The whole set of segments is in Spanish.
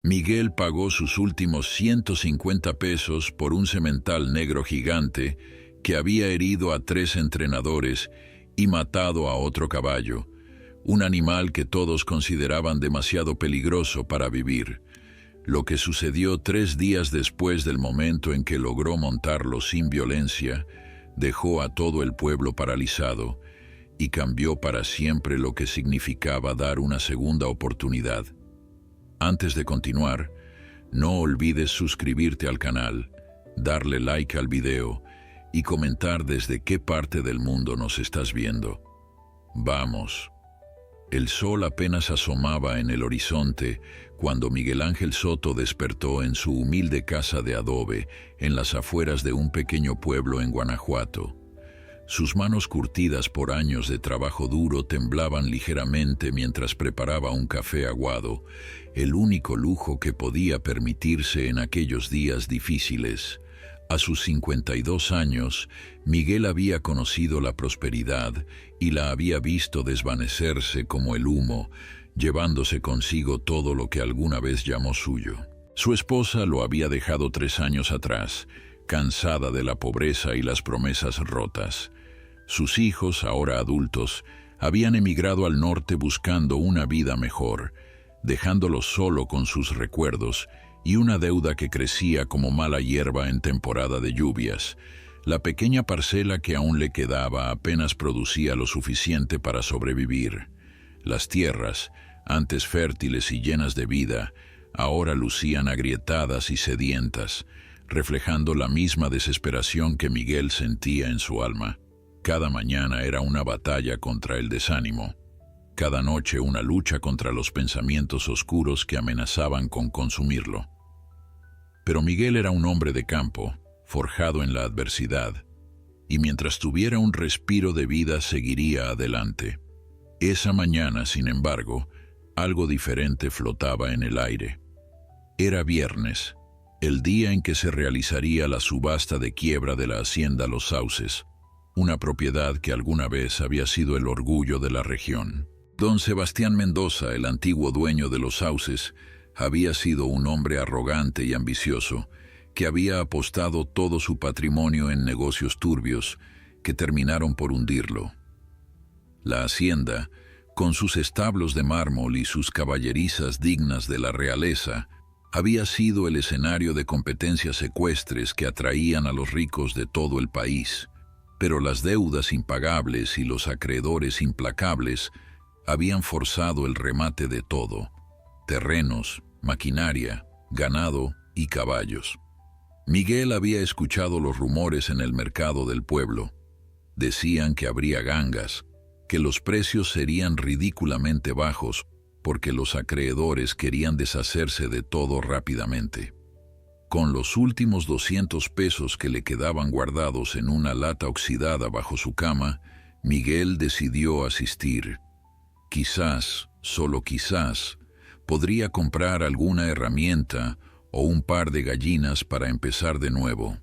Miguel pagó sus últimos 150 pesos por un semental negro gigante que había herido a 3 entrenadores y matado a otro caballo, un animal que todos consideraban demasiado peligroso para vivir. Lo que sucedió 3 días después del momento en que logró montarlo sin violencia, dejó a todo el pueblo paralizado y cambió para siempre lo que significaba dar una segunda oportunidad. Antes de continuar, no olvides suscribirte al canal, darle like al video y comentar desde qué parte del mundo nos estás viendo. Vamos. El sol apenas asomaba en el horizonte cuando Miguel Ángel Soto despertó en su humilde casa de adobe en las afueras de un pequeño pueblo en Guanajuato. Sus manos curtidas por años de trabajo duro temblaban ligeramente mientras preparaba un café aguado, el único lujo que podía permitirse en aquellos días difíciles. A sus 52 años, Miguel había conocido la prosperidad y la había visto desvanecerse como el humo, llevándose consigo todo lo que alguna vez llamó suyo. Su esposa lo había dejado 3 años atrás, cansada de la pobreza y las promesas rotas. Sus hijos, ahora adultos, habían emigrado al norte buscando una vida mejor, dejándolo solo con sus recuerdos y una deuda que crecía como mala hierba en temporada de lluvias. La pequeña parcela que aún le quedaba apenas producía lo suficiente para sobrevivir. Las tierras, antes fértiles y llenas de vida, ahora lucían agrietadas y sedientas, reflejando la misma desesperación que Miguel sentía en su alma. Cada mañana era una batalla contra el desánimo. Cada noche una lucha contra los pensamientos oscuros que amenazaban con consumirlo. Pero Miguel era un hombre de campo, forjado en la adversidad, y mientras tuviera un respiro de vida seguiría adelante. Esa mañana, sin embargo, algo diferente flotaba en el aire. Era viernes, el día en que se realizaría la subasta de quiebra de la hacienda Los Sauces, una propiedad que alguna vez había sido el orgullo de la región. Don Sebastián Mendoza, el antiguo dueño de Los Sauces, había sido un hombre arrogante y ambicioso que había apostado todo su patrimonio en negocios turbios que terminaron por hundirlo. La hacienda, con sus establos de mármol y sus caballerizas dignas de la realeza, había sido el escenario de competencias ecuestres que atraían a los ricos de todo el país, pero las deudas impagables y los acreedores implacables habían forzado el remate de todo: terrenos, maquinaria, ganado y caballos. Miguel había escuchado los rumores en el mercado del pueblo. Decían que habría gangas, que los precios serían ridículamente bajos porque los acreedores querían deshacerse de todo rápidamente. Con los últimos 200 pesos que le quedaban guardados en una lata oxidada bajo su cama, Miguel decidió asistir. Quizás, solo quizás, podría comprar alguna herramienta o un par de gallinas para empezar de nuevo.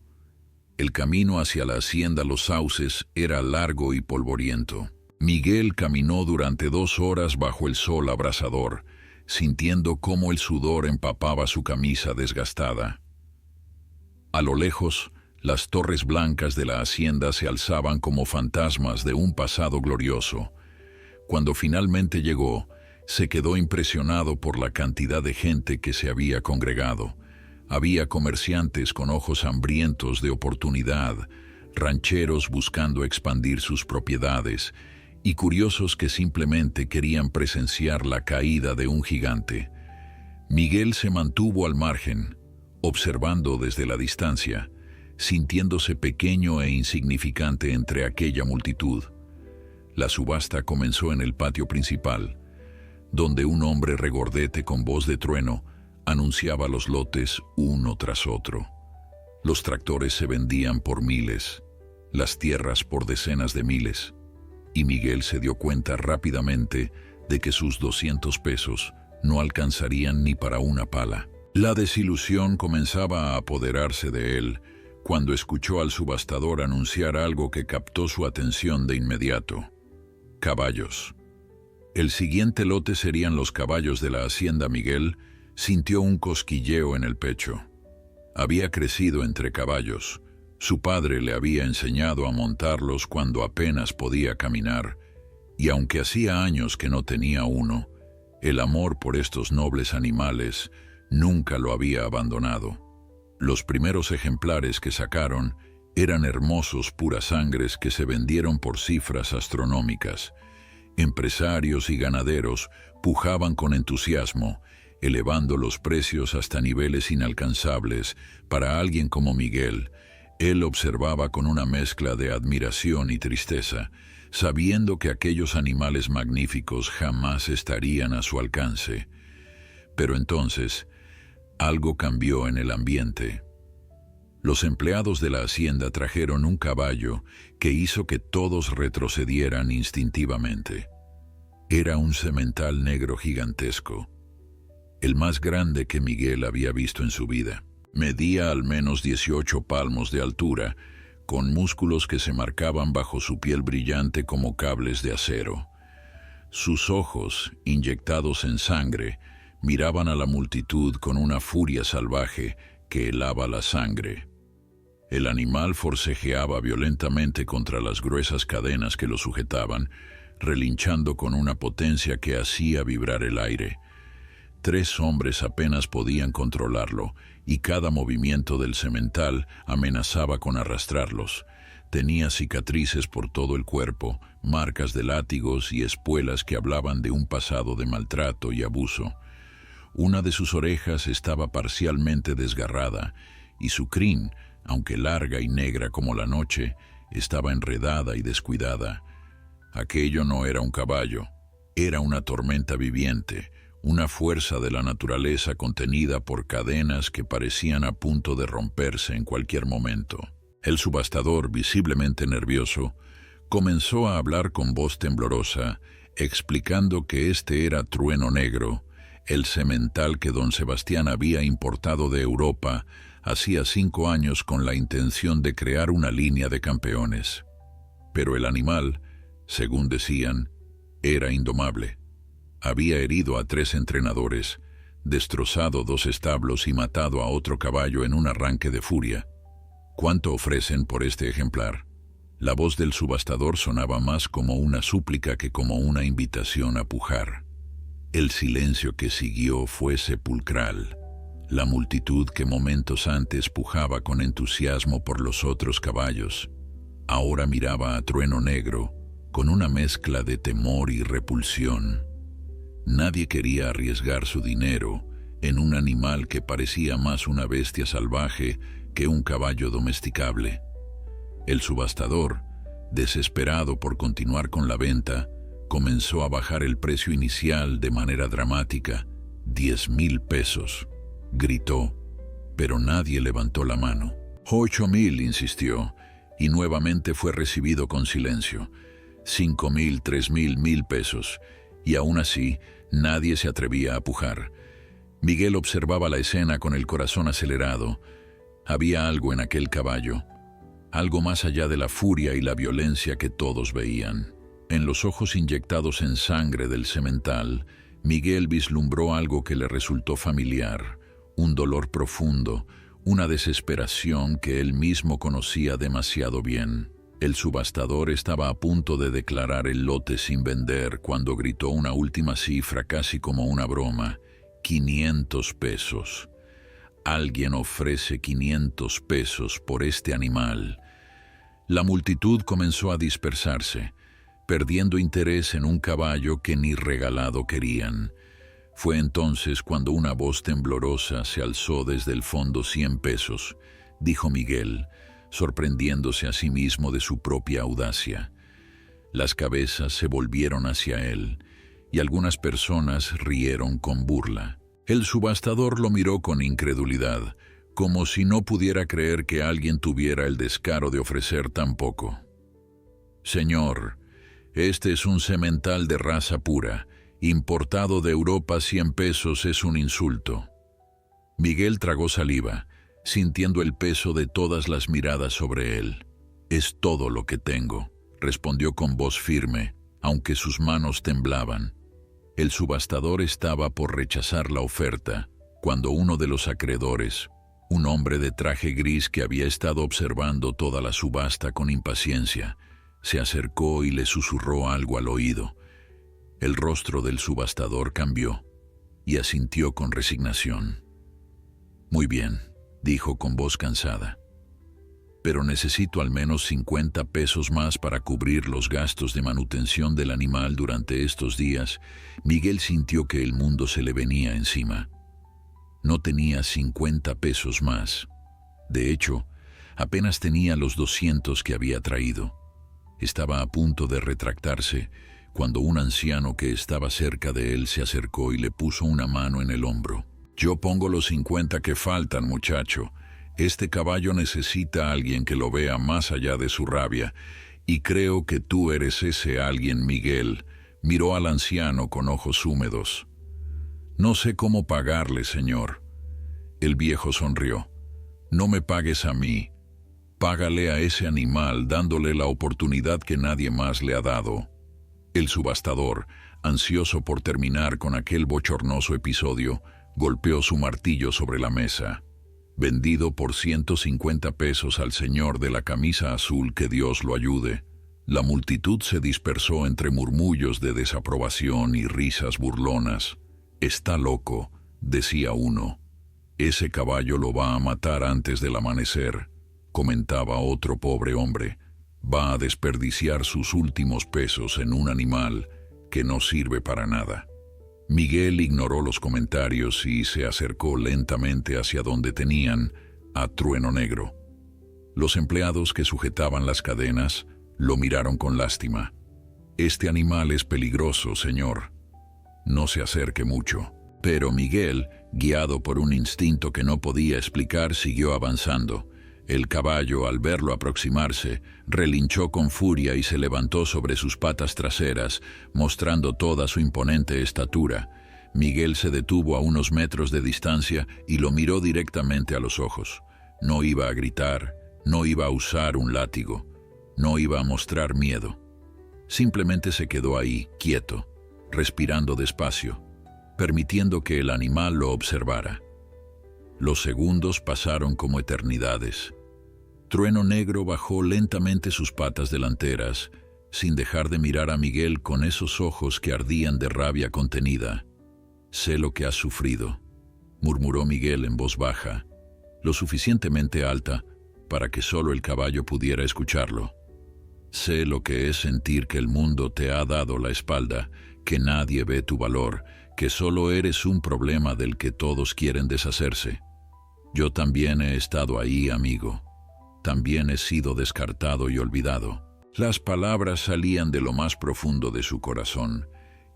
El camino hacia la hacienda Los Sauces era largo y polvoriento. Miguel caminó durante 2 horas bajo el sol abrasador, sintiendo cómo el sudor empapaba su camisa desgastada. A lo lejos, las torres blancas de la hacienda se alzaban como fantasmas de un pasado glorioso. Cuando finalmente llegó, se quedó impresionado por la cantidad de gente que se había congregado. Había comerciantes con ojos hambrientos de oportunidad, rancheros buscando expandir sus propiedades y curiosos que simplemente querían presenciar la caída de un gigante. Miguel se mantuvo al margen, observando desde la distancia, sintiéndose pequeño e insignificante entre aquella multitud. La subasta comenzó en el patio principal, donde un hombre regordete con voz de trueno anunciaba los lotes uno tras otro. Los tractores se vendían por miles, las tierras por decenas de miles, y Miguel se dio cuenta rápidamente de que sus 200 pesos no alcanzarían ni para una pala. La desilusión comenzaba a apoderarse de él cuando escuchó al subastador anunciar algo que captó su atención de inmediato: caballos. El siguiente lote serían los caballos de la hacienda Miguel, Sintió un cosquilleo en el pecho. Había crecido entre caballos. Su padre le había enseñado a montarlos cuando apenas podía caminar, y aunque hacía años que no tenía uno, el amor por estos nobles animales nunca lo había abandonado. Los primeros ejemplares que sacaron eran hermosos purasangres que se vendieron por cifras astronómicas. Empresarios y ganaderos pujaban con entusiasmo, elevando los precios hasta niveles inalcanzables para alguien como Miguel. Él observaba con una mezcla de admiración y tristeza, sabiendo que aquellos animales magníficos jamás estarían a su alcance. Pero entonces, algo cambió en el ambiente. Los empleados de la hacienda trajeron un caballo que hizo que todos retrocedieran instintivamente. Era un semental negro gigantesco, el más grande que Miguel había visto en su vida. Medía al menos 18 palmos de altura, con músculos que se marcaban bajo su piel brillante como cables de acero. Sus ojos, inyectados en sangre, miraban a la multitud con una furia salvaje que helaba la sangre. El animal forcejeaba violentamente contra las gruesas cadenas que lo sujetaban, relinchando con una potencia que hacía vibrar el aire. 3 hombres apenas podían controlarlo, y cada movimiento del semental amenazaba con arrastrarlos. Tenía cicatrices por todo el cuerpo, marcas de látigos y espuelas que hablaban de un pasado de maltrato y abuso. Una de sus orejas estaba parcialmente desgarrada, y su crin, aunque larga y negra como la noche, estaba enredada y descuidada. Aquello no era un caballo, era una tormenta viviente, una fuerza de la naturaleza contenida por cadenas que parecían a punto de romperse en cualquier momento. El subastador, visiblemente nervioso, comenzó a hablar con voz temblorosa, explicando que este era Trueno Negro, el semental que don Sebastián había importado de Europa hacía 5 años con la intención de crear una línea de campeones. Pero el animal, según decían, era indomable. Había herido a 3 entrenadores, destrozado 2 establos y matado a otro caballo en un arranque de furia. ¿Cuánto ofrecen por este ejemplar? La voz del subastador sonaba más como una súplica que como una invitación a pujar. El silencio que siguió fue sepulcral. La multitud que momentos antes pujaba con entusiasmo por los otros caballos, ahora miraba a Trueno Negro con una mezcla de temor y repulsión. Nadie quería arriesgar su dinero en un animal que parecía más una bestia salvaje que un caballo domesticable. El subastador, desesperado por continuar con la venta, comenzó a bajar el precio inicial de manera dramática. 10,000 pesos, gritó, pero nadie levantó la mano. 8,000, insistió, y nuevamente fue recibido con silencio. 5,000, 3,000, 1,000 pesos, y aún así nadie se atrevía a pujar. Miguel observaba la escena con el corazón acelerado. Había algo en aquel caballo, algo más allá de la furia y la violencia que todos veían. En los ojos inyectados en sangre del semental, Miguel vislumbró algo que le resultó familiar, un dolor profundo, una desesperación que él mismo conocía demasiado bien. El subastador estaba a punto de declarar el lote sin vender cuando gritó una última cifra casi como una broma: 500 pesos. Alguien ofrece 500 pesos por este animal. La multitud comenzó a dispersarse, perdiendo interés en un caballo que ni regalado querían. Fue entonces cuando una voz temblorosa se alzó desde el fondo. 100 pesos, dijo Miguel, sorprendiéndose a sí mismo de su propia audacia. Las cabezas se volvieron hacia él, y algunas personas rieron con burla. El subastador lo miró con incredulidad, como si no pudiera creer que alguien tuviera el descaro de ofrecer tan poco. Señor, este es un semental de raza pura, importado de Europa. 100 pesos es un insulto. Miguel tragó saliva, sintiendo el peso de todas las miradas sobre él. Es todo lo que tengo, respondió con voz firme, aunque sus manos temblaban. El subastador estaba por rechazar la oferta, cuando uno de los acreedores, un hombre de traje gris que había estado observando toda la subasta con impaciencia, se acercó y le susurró algo al oído. El rostro del subastador cambió y asintió con resignación. «Muy bien», dijo con voz cansada, «pero necesito al menos 50 pesos más para cubrir los gastos de manutención del animal durante estos días». Miguel sintió que el mundo se le venía encima. No tenía 50 pesos más. De hecho, apenas tenía los 200 que había traído. Estaba a punto de retractarse cuando un anciano que estaba cerca de él se acercó y le puso una mano en el hombro. «Yo pongo los 50 que faltan, muchacho. Este caballo necesita a alguien que lo vea más allá de su rabia, y creo que tú eres ese alguien, Miguel». Miró al anciano con ojos húmedos. «No sé cómo pagarle, señor». El viejo sonrió. «No me pagues a mí. Págale a ese animal dándole la oportunidad que nadie más le ha dado». El subastador, ansioso por terminar con aquel bochornoso episodio, golpeó su martillo sobre la mesa. «Vendido por 150 pesos al señor de la camisa azul, que Dios lo ayude». La multitud se dispersó entre murmullos de desaprobación y risas burlonas. «Está loco», decía uno. «Ese caballo lo va a matar antes del amanecer», comentaba otro pobre hombre. «Va a desperdiciar sus últimos pesos en un animal que no sirve para nada». Miguel ignoró los comentarios y se acercó lentamente hacia donde tenían a Trueno Negro. Los empleados que sujetaban las cadenas lo miraron con lástima. «Este animal es peligroso, señor. No se acerque mucho». Pero Miguel, guiado por un instinto que no podía explicar, siguió avanzando. El caballo, al verlo aproximarse, relinchó con furia y se levantó sobre sus patas traseras, mostrando toda su imponente estatura. Miguel se detuvo a unos metros de distancia y lo miró directamente a los ojos. No iba a gritar, no iba a usar un látigo, no iba a mostrar miedo. Simplemente se quedó ahí, quieto, respirando despacio, permitiendo que el animal lo observara. Los segundos pasaron como eternidades. Trueno Negro bajó lentamente sus patas delanteras, sin dejar de mirar a Miguel con esos ojos que ardían de rabia contenida. «Sé lo que has sufrido», murmuró Miguel en voz baja, lo suficientemente alta para que solo el caballo pudiera escucharlo. «Sé lo que es sentir que el mundo te ha dado la espalda, que nadie ve tu valor, que solo eres un problema del que todos quieren deshacerse. Yo también he estado ahí, amigo. También he sido descartado y olvidado». Las palabras salían de lo más profundo de su corazón,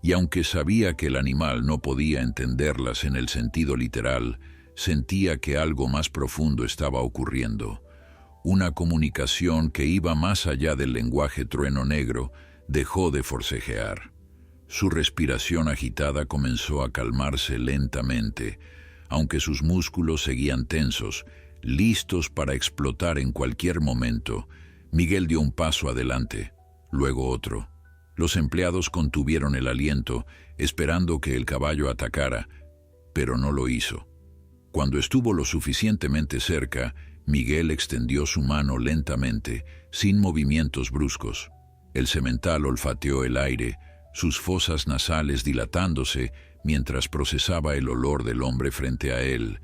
y aunque sabía que el animal no podía entenderlas en el sentido literal, sentía que algo más profundo estaba ocurriendo. Una comunicación que iba más allá del lenguaje. Trueno Negro dejó de forcejear. Su respiración agitada comenzó a calmarse lentamente, aunque sus músculos seguían tensos, listos para explotar en cualquier momento. Miguel dio un paso adelante, luego otro. Los empleados contuvieron el aliento, esperando que el caballo atacara, pero no lo hizo. Cuando estuvo lo suficientemente cerca, Miguel extendió su mano lentamente, sin movimientos bruscos. El semental olfateó el aire, sus fosas nasales dilatándose mientras procesaba el olor del hombre frente a él.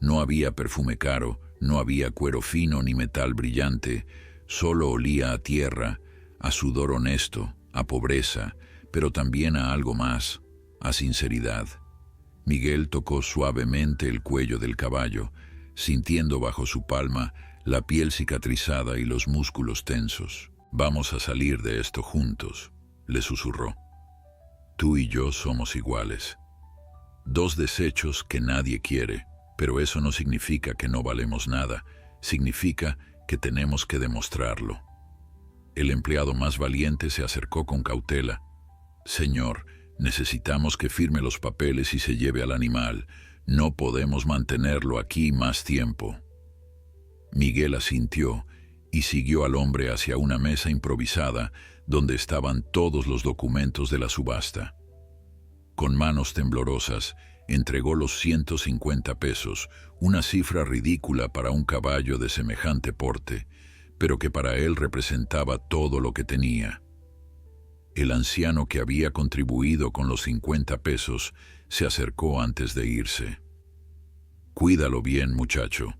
No había perfume caro, no había cuero fino ni metal brillante, solo olía a tierra, a sudor honesto, a pobreza, pero también a algo más, a sinceridad. Miguel tocó suavemente el cuello del caballo, sintiendo bajo su palma la piel cicatrizada y los músculos tensos. «Vamos a salir de esto juntos», le susurró. «Tú y yo somos iguales. Dos desechos que nadie quiere, pero eso no significa que no valemos nada, significa que tenemos que demostrarlo». El empleado más valiente se acercó con cautela. «Señor, necesitamos que firme los papeles y se lleve al animal. No podemos mantenerlo aquí más tiempo». Miguel asintió y siguió al hombre hacia una mesa improvisada donde estaban todos los documentos de la subasta. Con manos temblorosas, entregó los 150 pesos, una cifra ridícula para un caballo de semejante porte, pero que para él representaba todo lo que tenía. El anciano que había contribuido con los 50 pesos se acercó antes de irse. «Cuídalo bien, muchacho.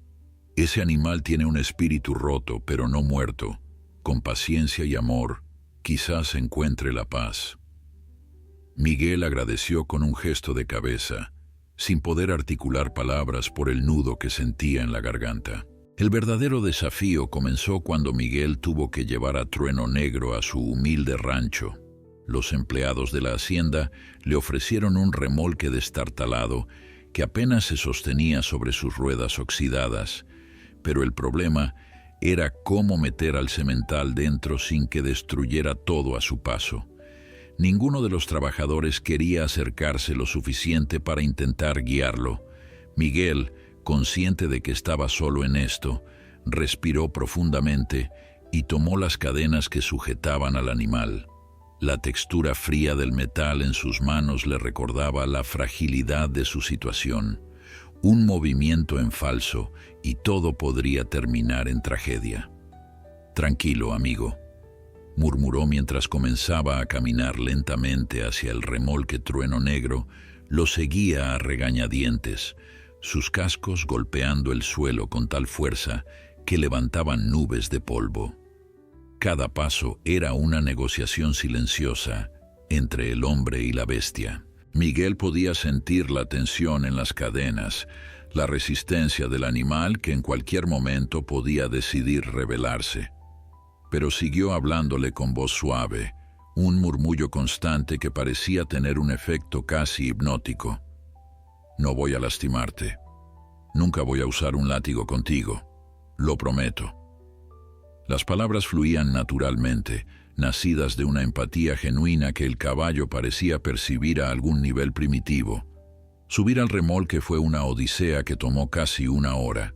Ese animal tiene un espíritu roto, pero no muerto. Con paciencia y amor, quizás encuentre la paz». Miguel agradeció con un gesto de cabeza, sin poder articular palabras por el nudo que sentía en la garganta. El verdadero desafío comenzó cuando Miguel tuvo que llevar a Trueno Negro a su humilde rancho. Los empleados de la hacienda le ofrecieron un remolque destartalado que apenas se sostenía sobre sus ruedas oxidadas, pero el problema era cómo meter al semental dentro sin que destruyera todo a su paso. Ninguno de los trabajadores quería acercarse lo suficiente para intentar guiarlo. Miguel, consciente de que estaba solo en esto, respiró profundamente y tomó las cadenas que sujetaban al animal. La textura fría del metal en sus manos le recordaba la fragilidad de su situación. Un movimiento en falso y todo podría terminar en tragedia. «Tranquilo, amigo», murmuró mientras comenzaba a caminar lentamente hacia el remolque. Trueno Negro lo seguía a regañadientes, sus cascos golpeando el suelo con tal fuerza que levantaban nubes de polvo. Cada paso era una negociación silenciosa entre el hombre y la bestia. Miguel podía sentir la tensión en las cadenas, la resistencia del animal que en cualquier momento podía decidir rebelarse. Pero siguió hablándole con voz suave, un murmullo constante que parecía tener un efecto casi hipnótico. «No voy a lastimarte. Nunca voy a usar un látigo contigo. Lo prometo». Las palabras fluían naturalmente, nacidas de una empatía genuina que el caballo parecía percibir a algún nivel primitivo. Subir al remolque fue una odisea que tomó casi una hora.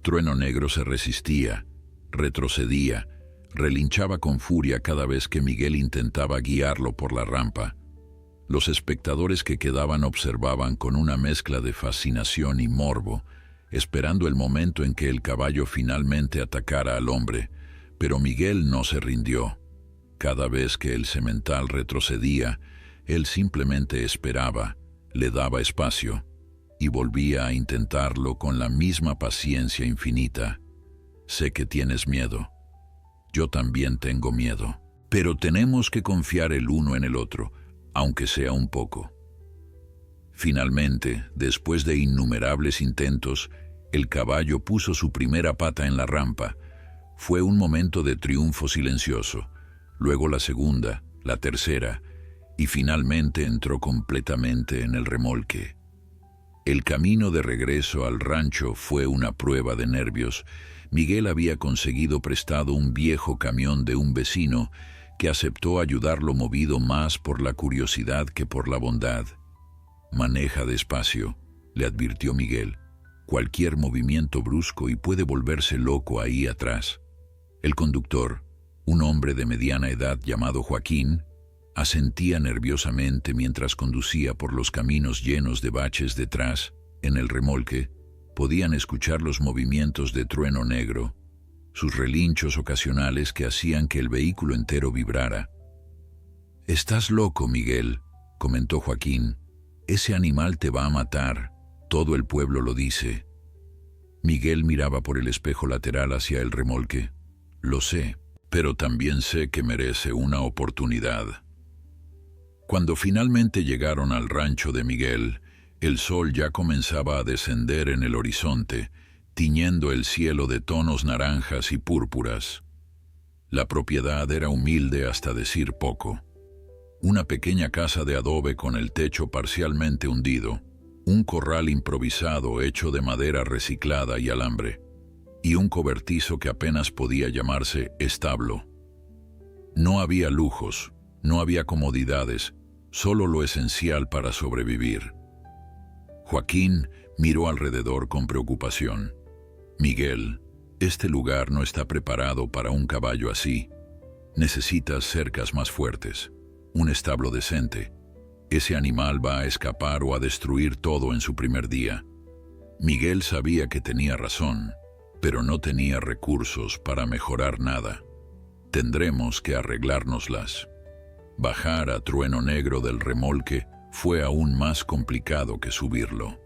Trueno Negro se resistía, retrocedía, relinchaba con furia cada vez que Miguel intentaba guiarlo por la rampa. Los espectadores que quedaban observaban con una mezcla de fascinación y morbo, esperando el momento en que el caballo finalmente atacara al hombre, pero Miguel no se rindió. Cada vez que el semental retrocedía, él simplemente esperaba, le daba espacio, y volvía a intentarlo con la misma paciencia infinita. «Sé que tienes miedo. Yo también tengo miedo. Pero tenemos que confiar el uno en el otro, aunque sea un poco». Finalmente, después de innumerables intentos, el caballo puso su primera pata en la rampa. Fue un momento de triunfo silencioso, luego la segunda, la tercera, y finalmente entró completamente en el remolque. El camino de regreso al rancho fue una prueba de nervios. Miguel había conseguido prestado un viejo camión de un vecino que aceptó ayudarlo, movido más por la curiosidad que por la bondad. «Maneja despacio», le advirtió Miguel. «Cualquier movimiento brusco y puede volverse loco ahí atrás». El conductor, un hombre de mediana edad llamado Joaquín, asentía nerviosamente mientras conducía por los caminos llenos de baches. Detrás, en el remolque, podían escuchar los movimientos de Trueno Negro, sus relinchos ocasionales que hacían que el vehículo entero vibrara. «Estás loco, Miguel», comentó Joaquín. «Ese animal te va a matar. Todo el pueblo lo dice». Miguel miraba por el espejo lateral hacia el remolque. «Lo sé, pero también sé que merece una oportunidad». Cuando finalmente llegaron al rancho de Miguel, el sol ya comenzaba a descender en el horizonte, tiñendo el cielo de tonos naranjas y púrpuras. La propiedad era humilde hasta decir poco. Una pequeña casa de adobe con el techo parcialmente hundido, un corral improvisado hecho de madera reciclada y alambre, y un cobertizo que apenas podía llamarse establo. No había lujos, no había comodidades, solo lo esencial para sobrevivir. Joaquín miró alrededor con preocupación. «Miguel, este lugar no está preparado para un caballo así. Necesitas cercas más fuertes, un establo decente, Ese animal va a escapar o a destruir todo en su primer día. Miguel sabía que tenía razón, pero no tenía recursos para mejorar nada. Tendremos que arreglárnoslas. Bajar a Trueno Negro del remolque fue aún más complicado que subirlo.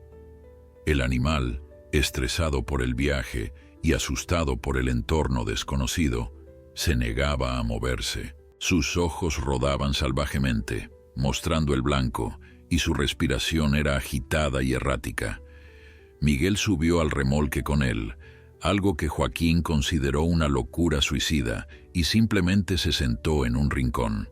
El animal, estresado por el viaje y asustado por el entorno desconocido, se negaba a moverse. Sus ojos rodaban salvajemente, mostrando el blanco, y su respiración era agitada y errática. Miguel subió al remolque con él, algo que Joaquín consideró una locura suicida, y simplemente se sentó en un rincón.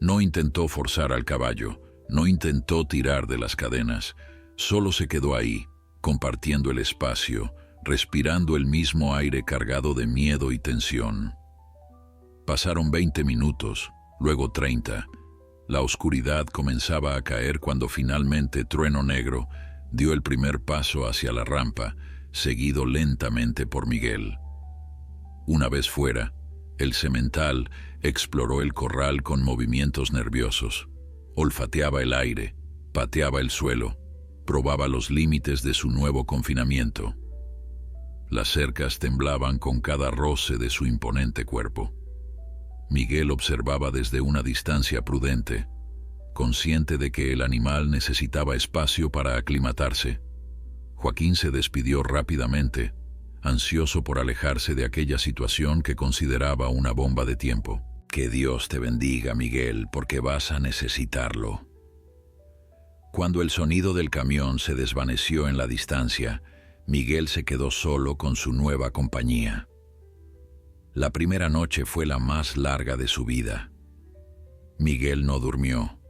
No intentó forzar al caballo, no intentó tirar de las cadenas, solo se quedó ahí, compartiendo el espacio, respirando el mismo aire cargado de miedo y tensión. Pasaron 20 minutos, luego 30. La oscuridad comenzaba a caer cuando finalmente Trueno Negro dio el primer paso hacia la rampa, seguido lentamente por Miguel. Una vez fuera, el semental exploró el corral con movimientos nerviosos. Olfateaba el aire, pateaba el suelo, probaba los límites de su nuevo confinamiento. Las cercas temblaban con cada roce de su imponente cuerpo. Miguel observaba desde una distancia prudente, consciente de que el animal necesitaba espacio para aclimatarse. Joaquín se despidió rápidamente, ansioso por alejarse de aquella situación que consideraba una bomba de tiempo. Que Dios te bendiga, Miguel, porque vas a necesitarlo. Cuando el sonido del camión se desvaneció en la distancia, Miguel se quedó solo con su nueva compañía. La primera noche fue la más larga de su vida. Miguel no durmió.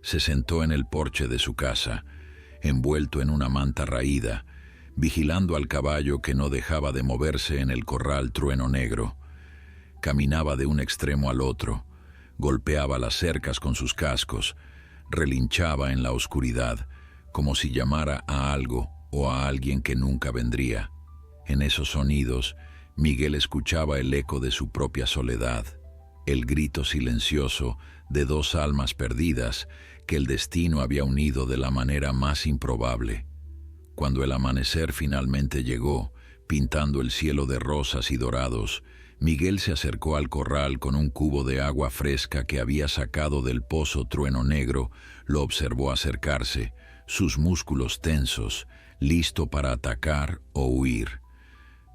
Se sentó en el porche de su casa, envuelto en una manta raída, vigilando al caballo que no dejaba de moverse en el corral Trueno Negro. Caminaba de un extremo al otro, golpeaba las cercas con sus cascos, relinchaba en la oscuridad, como si llamara a algo o a alguien que nunca vendría. En esos sonidos, Miguel escuchaba el eco de su propia soledad, el grito silencioso de dos almas perdidas que el destino había unido de la manera más improbable. Cuando el amanecer finalmente llegó, pintando el cielo de rosas y dorados, Miguel se acercó al corral con un cubo de agua fresca que había sacado del pozo Trueno Negro, lo observó acercarse, sus músculos tensos, listo para atacar o huir.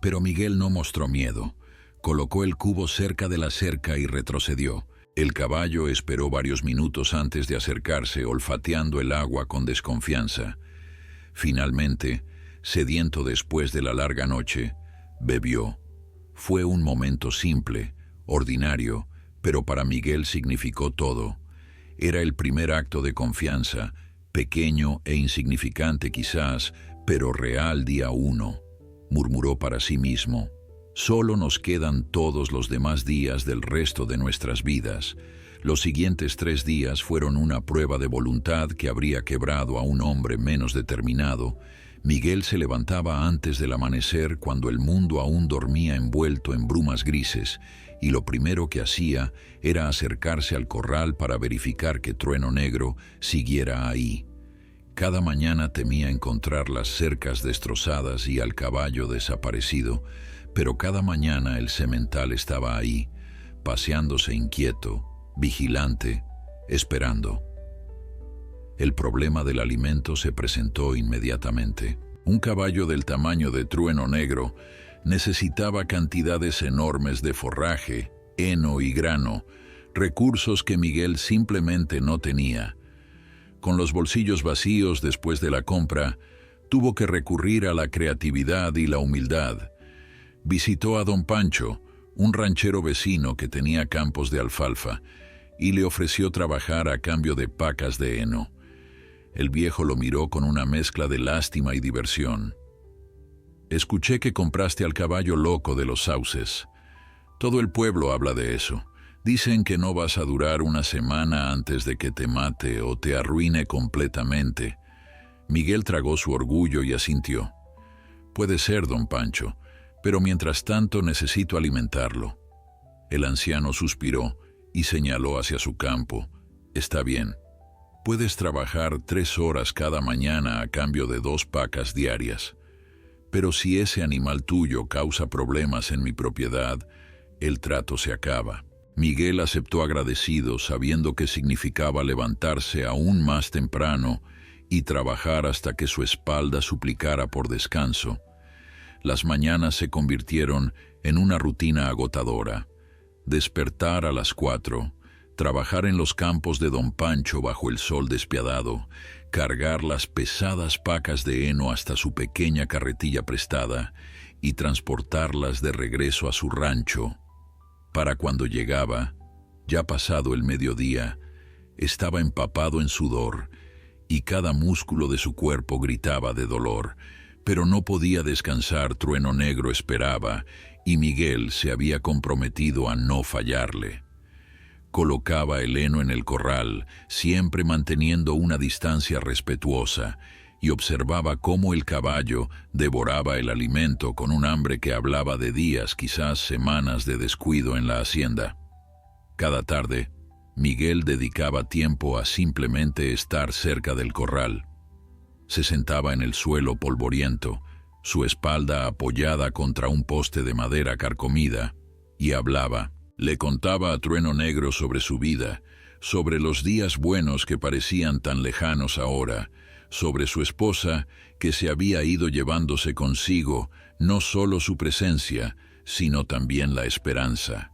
Pero Miguel no mostró miedo. Colocó el cubo cerca de la cerca y retrocedió. El caballo esperó varios minutos antes de acercarse, olfateando el agua con desconfianza. Finalmente, sediento después de la larga noche, bebió. Fue un momento simple, ordinario, pero para Miguel significó todo. Era el primer acto de confianza, pequeño e insignificante quizás, pero real día uno. Murmuró para sí mismo: solo nos quedan todos los demás días del resto de nuestras vidas. Los siguientes 3 días fueron una prueba de voluntad que habría quebrado a un hombre menos determinado. Miguel se levantaba antes del amanecer cuando el mundo aún dormía envuelto en brumas grises, y lo primero que hacía era acercarse al corral para verificar que Trueno Negro siguiera ahí. Cada mañana temía encontrar las cercas destrozadas y al caballo desaparecido, pero cada mañana el semental estaba ahí, paseándose inquieto, vigilante, esperando. El problema del alimento se presentó inmediatamente. Un caballo del tamaño de Trueno Negro necesitaba cantidades enormes de forraje, heno y grano, recursos que Miguel simplemente no tenía. Con los bolsillos vacíos después de la compra, tuvo que recurrir a la creatividad y la humildad. Visitó a don Pancho, un ranchero vecino que tenía campos de alfalfa, y le ofreció trabajar a cambio de pacas de heno. El viejo lo miró con una mezcla de lástima y diversión. Escuché que compraste al caballo loco de los sauces. Todo el pueblo habla de eso. Dicen que no vas a durar una semana antes de que te mate o te arruine completamente. Miguel tragó su orgullo y asintió. Puede ser, don Pancho, pero mientras tanto necesito alimentarlo. El anciano suspiró y señaló hacia su campo. Está bien, Puedes trabajar 3 horas cada mañana a cambio de 2 pacas diarias. Pero si ese animal tuyo causa problemas en mi propiedad, el trato se acaba. Miguel aceptó agradecido, sabiendo que significaba levantarse aún más temprano y trabajar hasta que su espalda suplicara por descanso. Las mañanas se convirtieron en una rutina agotadora. Despertar a las 4, trabajar en los campos de Don Pancho bajo el sol despiadado, cargar las pesadas pacas de heno hasta su pequeña carretilla prestada y transportarlas de regreso a su rancho. Para cuando llegaba, ya pasado el mediodía, estaba empapado en sudor y cada músculo de su cuerpo gritaba de dolor, pero no podía descansar. Trueno Negro esperaba y Miguel se había comprometido a no fallarle. Colocaba el heno en el corral, siempre manteniendo una distancia respetuosa, y observaba cómo el caballo devoraba el alimento con un hambre que hablaba de días, quizás semanas de descuido en la hacienda. Cada tarde, Miguel dedicaba tiempo a simplemente estar cerca del corral. Se sentaba en el suelo polvoriento, su espalda apoyada contra un poste de madera carcomida, y hablaba. Le contaba a Trueno Negro sobre su vida, sobre los días buenos que parecían tan lejanos ahora, sobre su esposa que se había ido llevándose consigo no solo su presencia, sino también la esperanza.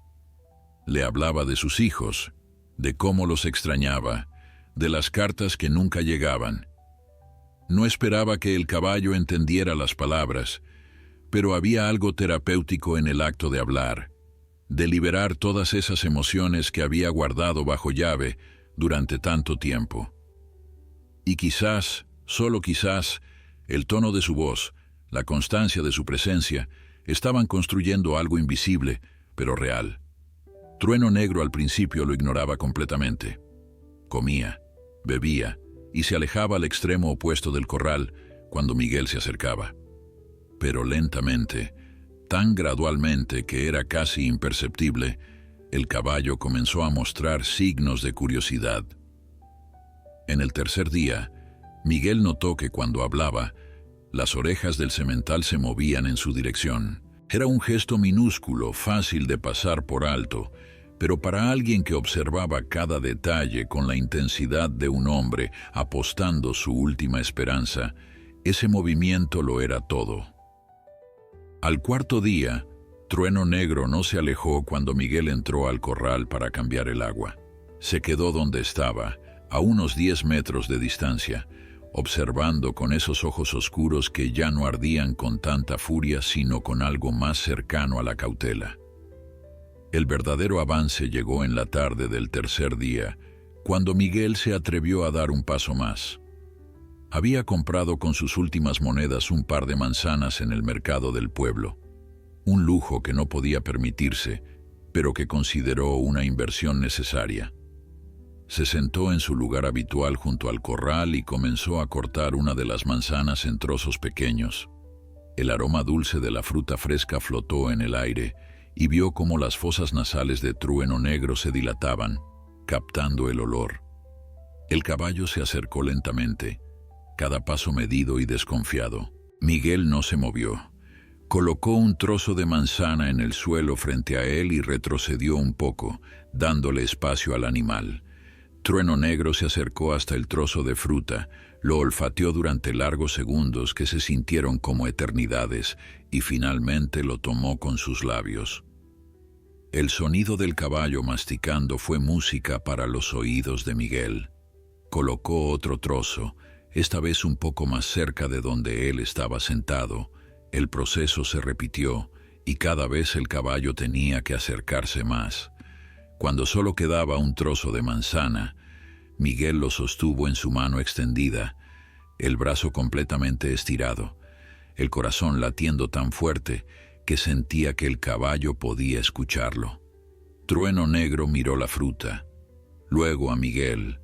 Le hablaba de sus hijos, de cómo los extrañaba, de las cartas que nunca llegaban. No esperaba que el caballo entendiera las palabras, pero había algo terapéutico en el acto de hablar, de liberar todas esas emociones que había guardado bajo llave durante tanto tiempo. Y quizás, solo quizás, el tono de su voz, la constancia de su presencia, estaban construyendo algo invisible, pero real. Trueno Negro al principio lo ignoraba completamente. Comía, bebía y se alejaba al extremo opuesto del corral cuando Miguel se acercaba. Pero lentamente, tan gradualmente que era casi imperceptible, el caballo comenzó a mostrar signos de curiosidad. En el tercer día, Miguel notó que cuando hablaba, las orejas del semental se movían en su dirección. Era un gesto minúsculo, fácil de pasar por alto, pero para alguien que observaba cada detalle con la intensidad de un hombre apostando su última esperanza, ese movimiento lo era todo. Al cuarto día, Trueno Negro no se alejó cuando Miguel entró al corral para cambiar el agua. Se quedó donde estaba, a unos 10 metros de distancia, observando con esos ojos oscuros que ya no ardían con tanta furia, sino con algo más cercano a la cautela. El verdadero avance llegó en la tarde del tercer día, cuando Miguel se atrevió a dar un paso más. Había comprado con sus últimas monedas un par de manzanas en el mercado del pueblo, un lujo que no podía permitirse, pero que consideró una inversión necesaria. Se sentó en su lugar habitual junto al corral y comenzó a cortar una de las manzanas en trozos pequeños. El aroma dulce de la fruta fresca flotó en el aire y vio cómo las fosas nasales de Trueno Negro se dilataban, captando el olor. El caballo se acercó lentamente, cada paso medido y desconfiado. Miguel no se movió. Colocó un trozo de manzana en el suelo frente a él y retrocedió un poco, dándole espacio al animal. Trueno Negro se acercó hasta el trozo de fruta, lo olfateó durante largos segundos que se sintieron como eternidades y finalmente lo tomó con sus labios. El sonido del caballo masticando fue música para los oídos de Miguel. Colocó otro trozo, esta vez un poco más cerca de donde él estaba sentado. El proceso se repitió y cada vez el caballo tenía que acercarse más. Cuando solo quedaba un trozo de manzana, Miguel lo sostuvo en su mano extendida, el brazo completamente estirado, el corazón latiendo tan fuerte que sentía que el caballo podía escucharlo. Trueno Negro miró la fruta, luego a Miguel,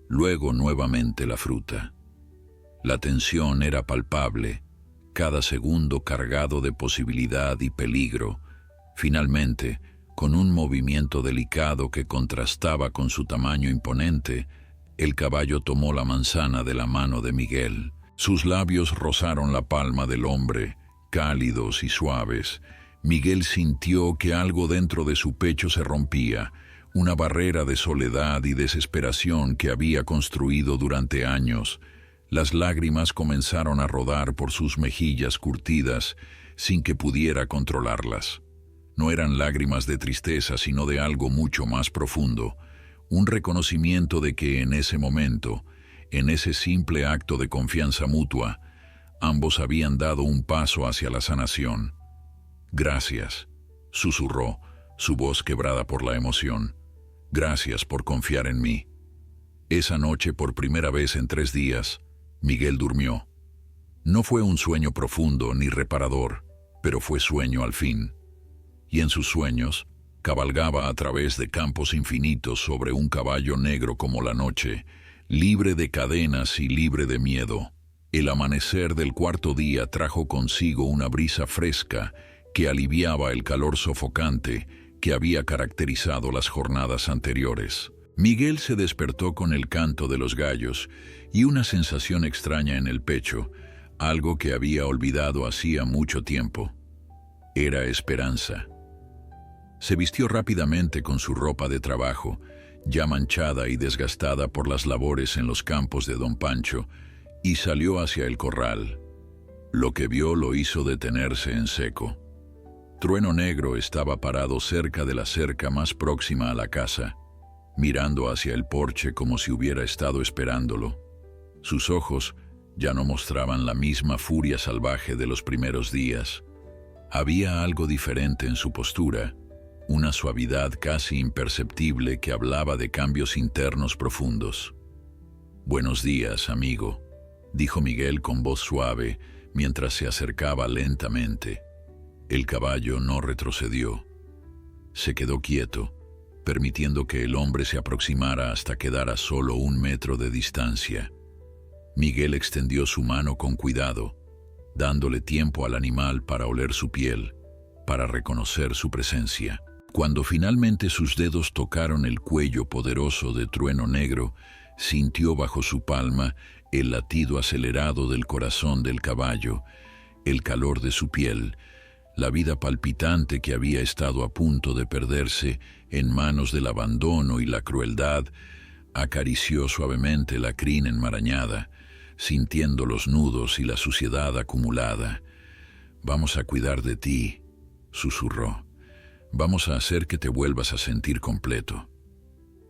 luego nuevamente la fruta. La tensión era palpable, cada segundo cargado de posibilidad y peligro. Finalmente, con un movimiento delicado que contrastaba con su tamaño imponente, El caballo tomó la manzana de la mano de Miguel. Sus labios rozaron la palma del hombre, cálidos y suaves. Miguel sintió que algo dentro de su pecho se rompía, una barrera de soledad y desesperación que había construido durante años. Las lágrimas comenzaron a rodar por sus mejillas curtidas, sin que pudiera controlarlas. No eran lágrimas de tristeza, sino de algo mucho más profundo, un reconocimiento de que en ese momento, en ese simple acto de confianza mutua, ambos habían dado un paso hacia la sanación. «Gracias», susurró, su voz quebrada por la emoción. «Gracias por confiar en mí». Esa noche, por primera vez en 3 días, Miguel durmió. No fue un sueño profundo ni reparador, pero fue sueño al fin. Y en sus sueños, cabalgaba a través de campos infinitos sobre un caballo negro como la noche, libre de cadenas y libre de miedo. El amanecer del 4.º día trajo consigo una brisa fresca que aliviaba el calor sofocante que había caracterizado las jornadas anteriores. Miguel se despertó con el canto de los gallos y una sensación extraña en el pecho, algo que había olvidado hacía mucho tiempo. Era esperanza. Se vistió rápidamente con su ropa de trabajo, ya manchada y desgastada por las labores en los campos de Don Pancho, y salió hacia el corral. Lo que vio lo hizo detenerse en seco. Trueno Negro estaba parado cerca de la cerca más próxima a la casa, mirando hacia el porche como si hubiera estado esperándolo. Sus ojos ya no mostraban la misma furia salvaje de los primeros días. Había algo diferente en su postura, una suavidad casi imperceptible que hablaba de cambios internos profundos. «Buenos días, amigo», dijo Miguel con voz suave mientras se acercaba lentamente. El caballo no retrocedió. Se quedó quieto, permitiendo que el hombre se aproximara hasta quedar a solo 1 metro de distancia. Miguel extendió su mano con cuidado, dándole tiempo al animal para oler su piel, para reconocer su presencia. Cuando finalmente sus dedos tocaron el cuello poderoso de Trueno Negro, sintió bajo su palma el latido acelerado del corazón del caballo, el calor de su piel, la vida palpitante que había estado a punto de perderse en manos del abandono y la crueldad. Acarició suavemente la crin enmarañada, sintiendo los nudos y la suciedad acumulada. «Vamos a cuidar de ti», susurró. «Vamos a hacer que te vuelvas a sentir completo».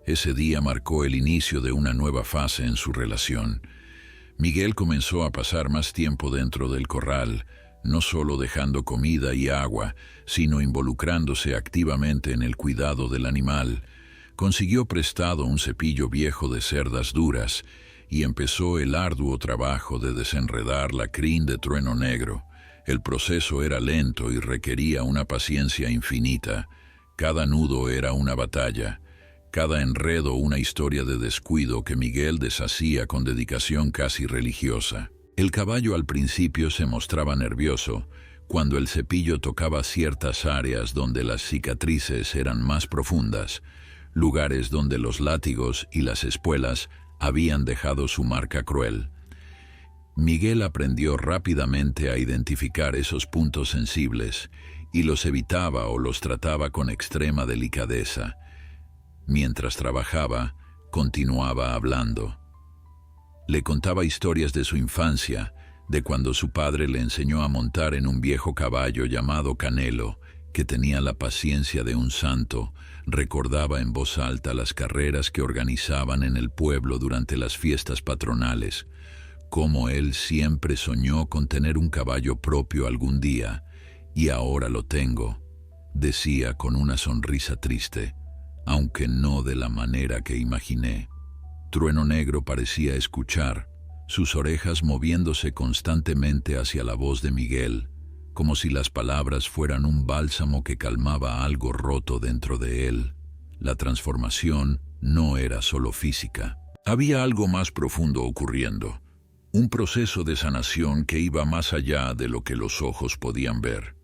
Ese día marcó el inicio de una nueva fase en su relación. Miguel comenzó a pasar más tiempo dentro del corral, no solo dejando comida y agua, sino involucrándose activamente en el cuidado del animal. Consiguió prestado un cepillo viejo de cerdas duras y empezó el arduo trabajo de desenredar la crin de Trueno Negro. El proceso era lento y requería una paciencia infinita. Cada nudo era una batalla, cada enredo una historia de descuido que Miguel deshacía con dedicación casi religiosa. El caballo al principio se mostraba nervioso cuando el cepillo tocaba ciertas áreas donde las cicatrices eran más profundas, lugares donde los látigos y las espuelas habían dejado su marca cruel. Miguel aprendió rápidamente a identificar esos puntos sensibles y los evitaba o los trataba con extrema delicadeza. Mientras trabajaba, continuaba hablando. Le contaba historias de su infancia, de cuando su padre le enseñó a montar en un viejo caballo llamado Canelo, que tenía la paciencia de un santo. Recordaba en voz alta las carreras que organizaban en el pueblo durante las fiestas patronales, cómo él siempre soñó con tener un caballo propio algún día, y ahora lo tengo, decía con una sonrisa triste, aunque no de la manera que imaginé. Trueno Negro parecía escuchar, sus orejas moviéndose constantemente hacia la voz de Miguel, como si las palabras fueran un bálsamo que calmaba algo roto dentro de él. La transformación no era solo física. Había algo más profundo ocurriendo, un proceso de sanación que iba más allá de lo que los ojos podían ver.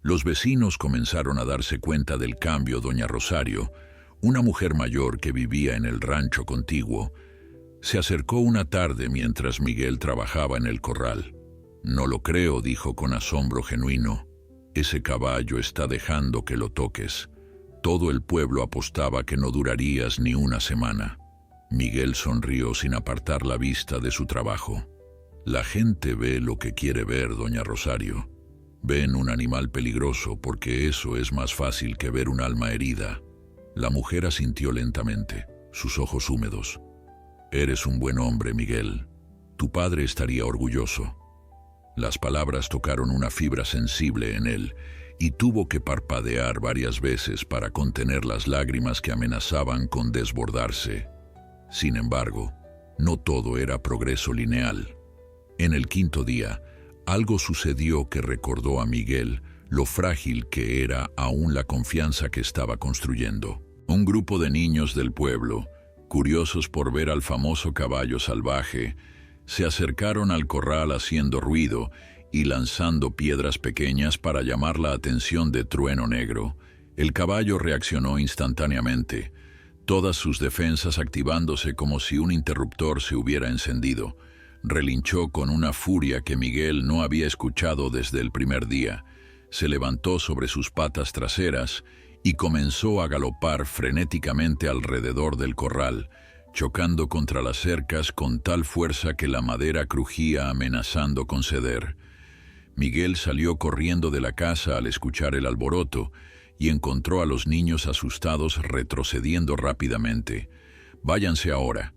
Los vecinos comenzaron a darse cuenta del cambio. Doña Rosario, Una mujer mayor que vivía en el rancho contiguo se acercó una tarde mientras Miguel trabajaba en el corral. «No lo creo», dijo con asombro genuino. «Ese caballo está dejando que lo toques. Todo el pueblo apostaba que no durarías ni una semana». Miguel sonrió sin apartar la vista de su trabajo. «La gente ve lo que quiere ver, doña Rosario. Ven un animal peligroso porque eso es más fácil que ver un alma herida». La mujer asintió lentamente, sus ojos húmedos. «Eres un buen hombre, Miguel. Tu padre estaría orgulloso». Las palabras tocaron una fibra sensible en él y tuvo que parpadear varias veces para contener las lágrimas que amenazaban con desbordarse. Sin embargo, no todo era progreso lineal. En el quinto día, algo sucedió que recordó a Miguel lo frágil que era aún la confianza que estaba construyendo. Un grupo de niños del pueblo, curiosos por ver al famoso caballo salvaje, se acercaron al corral haciendo ruido y lanzando piedras pequeñas para llamar la atención de Trueno Negro. El caballo reaccionó instantáneamente, todas sus defensas activándose como si un interruptor se hubiera encendido. Relinchó con una furia que Miguel no había escuchado desde el primer día. Se levantó sobre sus patas traseras y comenzó a galopar frenéticamente alrededor del corral, chocando contra las cercas con tal fuerza que la madera crujía amenazando con ceder. Miguel salió corriendo de la casa al escuchar el alboroto y encontró a los niños asustados retrocediendo rápidamente. «Váyanse ahora»,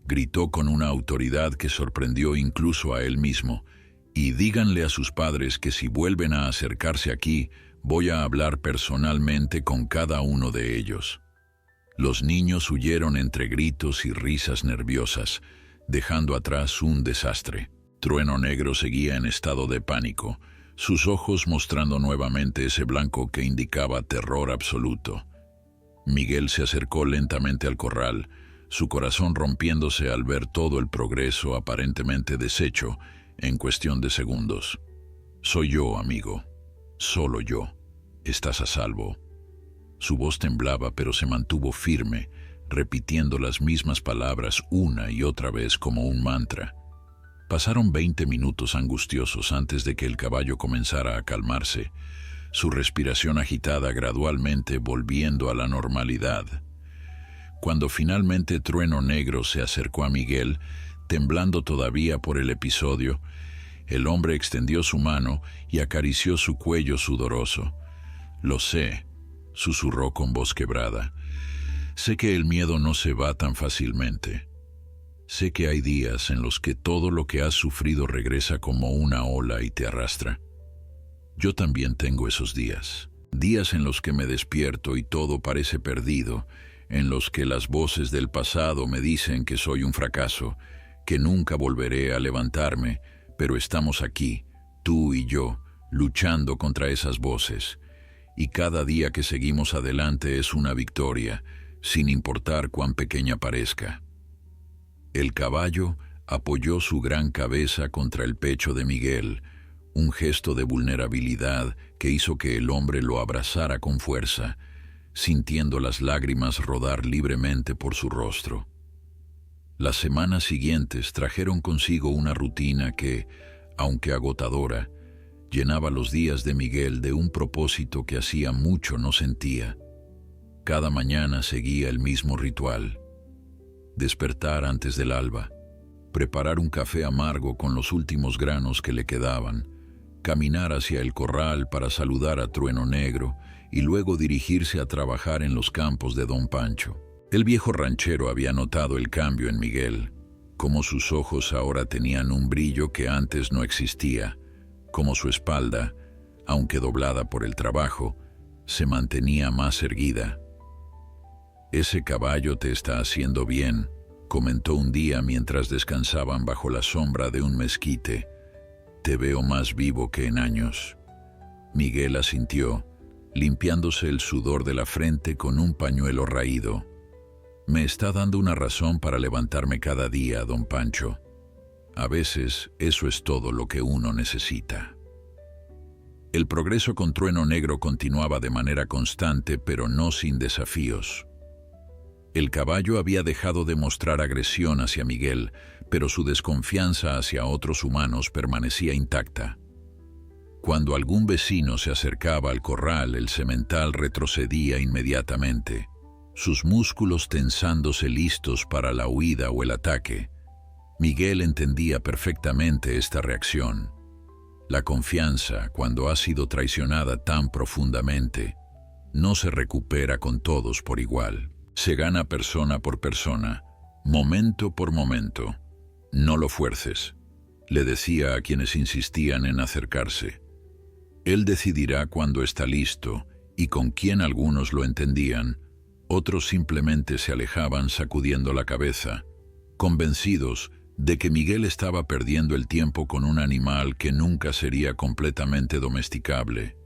gritó con una autoridad que sorprendió incluso a él mismo, «y díganle a sus padres que si vuelven a acercarse aquí, voy a hablar personalmente con cada uno de ellos». Los niños huyeron entre gritos y risas nerviosas, dejando atrás un desastre. Trueno Negro seguía en estado de pánico, sus ojos mostrando nuevamente ese blanco que indicaba terror absoluto. Miguel se acercó lentamente al corral, su corazón rompiéndose al ver todo el progreso aparentemente deshecho en cuestión de segundos. «Soy yo, amigo. Solo yo. Estás a salvo». Su voz temblaba, pero se mantuvo firme, repitiendo las mismas palabras una y otra vez como un mantra. Pasaron 20 minutos angustiosos antes de que el caballo comenzara a calmarse, su respiración agitada gradualmente volviendo a la normalidad. Cuando finalmente Trueno Negro se acercó a Miguel, temblando todavía por el episodio, el hombre extendió su mano y acarició su cuello sudoroso. «Lo sé», susurró con voz quebrada. «Sé que el miedo no se va tan fácilmente. Sé que hay días en los que todo lo que has sufrido regresa como una ola y te arrastra. Yo también tengo esos días. Días en los que me despierto y todo parece perdido, en los que las voces del pasado me dicen que soy un fracaso, que nunca volveré a levantarme, pero estamos aquí, tú y yo, luchando contra esas voces. Y cada día que seguimos adelante es una victoria, sin importar cuán pequeña parezca». El caballo apoyó su gran cabeza contra el pecho de Miguel, un gesto de vulnerabilidad que hizo que el hombre lo abrazara con fuerza, sintiendo las lágrimas rodar libremente por su rostro. Las semanas siguientes trajeron consigo una rutina que, aunque agotadora, llenaba los días de Miguel de un propósito que hacía mucho no sentía. Cada mañana seguía el mismo ritual: despertar antes del alba, preparar un café amargo con los últimos granos que le quedaban, caminar hacia el corral para saludar a Trueno Negro y luego dirigirse a trabajar en los campos de Don Pancho. El viejo ranchero había notado el cambio en Miguel, como sus ojos ahora tenían un brillo que antes no existía, como su espalda, aunque doblada por el trabajo, se mantenía más erguida. «Ese caballo te está haciendo bien», comentó un día mientras descansaban bajo la sombra de un mezquite. «Te veo más vivo que en años». Miguel asintió, limpiándose el sudor de la frente con un pañuelo raído. «Me está dando una razón para levantarme cada día, don Pancho. A veces eso es todo lo que uno necesita». El progreso con Trueno Negro continuaba de manera constante, pero no sin desafíos. El caballo había dejado de mostrar agresión hacia Miguel, pero su desconfianza hacia otros humanos permanecía intacta. Cuando algún vecino se acercaba al corral, el semental retrocedía inmediatamente, sus músculos tensándose listos para la huida o el ataque. Miguel entendía perfectamente esta reacción. La confianza, cuando ha sido traicionada tan profundamente, no se recupera con todos por igual. Se gana persona por persona, momento por momento. No lo fuerces, le decía a quienes insistían en acercarse. Él decidirá cuando está listo, y con quien algunos lo entendían, otros simplemente se alejaban sacudiendo la cabeza, convencidos de que Miguel estaba perdiendo el tiempo con un animal que nunca sería completamente domesticable.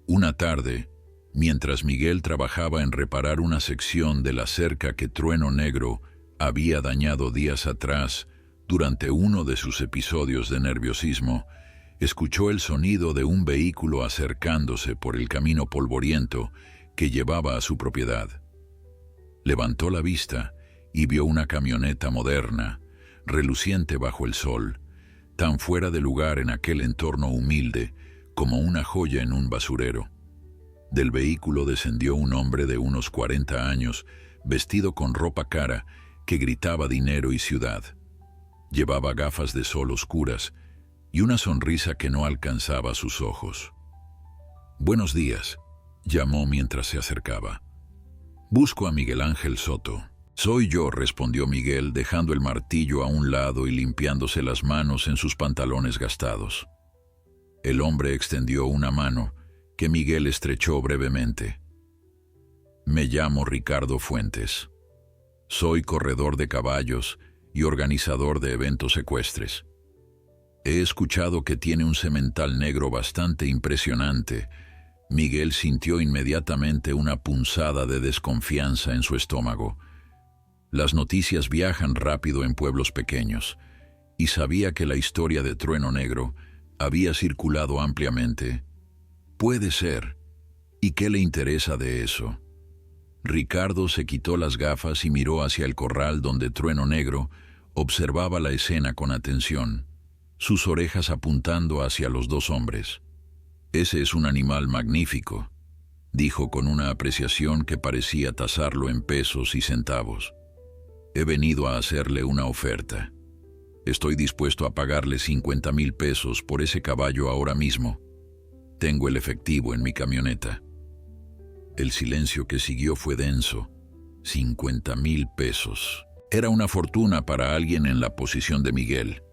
Una tarde, mientras Miguel trabajaba en reparar una sección de la cerca que Trueno Negro había dañado días atrás durante uno de sus episodios de nerviosismo, escuchó el sonido de un vehículo acercándose por el camino polvoriento que llevaba a su propiedad. Levantó la vista y vio una camioneta moderna, reluciente bajo el sol, tan fuera de lugar en aquel entorno humilde como una joya en un basurero. Del vehículo descendió un hombre de unos 40 años, vestido con ropa cara, que gritaba dinero y ciudad. Llevaba gafas de sol oscuras y una sonrisa que no alcanzaba sus ojos. «Buenos días», llamó mientras se acercaba. «Busco a Miguel Ángel Soto». «Soy yo», respondió Miguel, dejando el martillo a un lado y limpiándose las manos en sus pantalones gastados. El hombre extendió una mano, que Miguel estrechó brevemente. «Me llamo Ricardo Fuentes. Soy corredor de caballos y organizador de eventos ecuestres. He escuchado que tiene un semental negro bastante impresionante». Miguel sintió inmediatamente una punzada de desconfianza en su estómago. Las noticias viajan rápido en pueblos pequeños, y sabía que la historia de Trueno Negro había circulado ampliamente. «Puede ser. ¿Y qué le interesa de eso?» Ricardo se quitó las gafas y miró hacia el corral donde Trueno Negro observaba la escena con atención, sus orejas apuntando hacia los dos hombres. «Ese es un animal magnífico», dijo con una apreciación que parecía tasarlo en pesos y centavos. «He venido a hacerle una oferta. Estoy dispuesto a pagarle 50,000 pesos por ese caballo ahora mismo. Tengo el efectivo en mi camioneta». El silencio que siguió fue denso. 50,000 pesos. Era una fortuna para alguien en la posición de Miguel.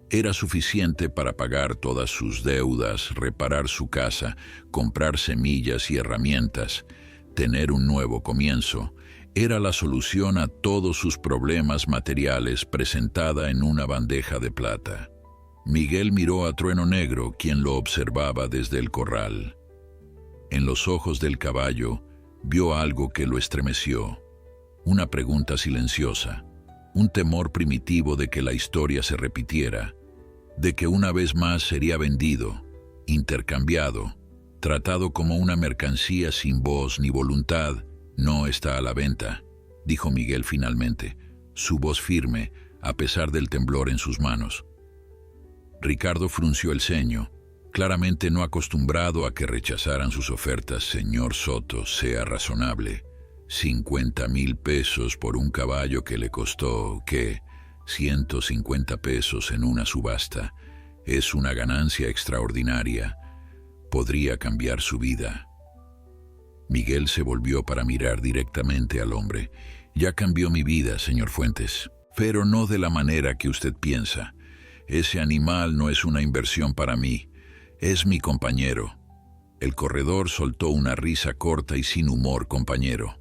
Era suficiente para pagar todas sus deudas, reparar su casa, comprar semillas y herramientas, tener un nuevo comienzo. Era la solución a todos sus problemas materiales presentada en una bandeja de plata. Miguel miró a Trueno Negro, quien lo observaba desde el corral. En los ojos del caballo vio algo que lo estremeció. Una pregunta silenciosa, un temor primitivo de que la historia se repitiera, de que una vez más sería vendido, intercambiado, tratado como una mercancía sin voz ni voluntad. «No está a la venta», dijo Miguel finalmente, su voz firme, a pesar del temblor en sus manos. Ricardo frunció el ceño, claramente no acostumbrado a que rechazaran sus ofertas. «Señor Soto, sea razonable. 50,000 pesos por un caballo que le costó, ¿qué? 150 pesos en una subasta. Es una ganancia extraordinaria. Podría cambiar su vida». Miguel se volvió para mirar directamente al hombre. «Ya cambió mi vida, señor Fuentes, pero no de la manera que usted piensa. Ese animal no es una inversión para mí, es mi compañero». El corredor soltó una risa corta y sin humor. «Compañero.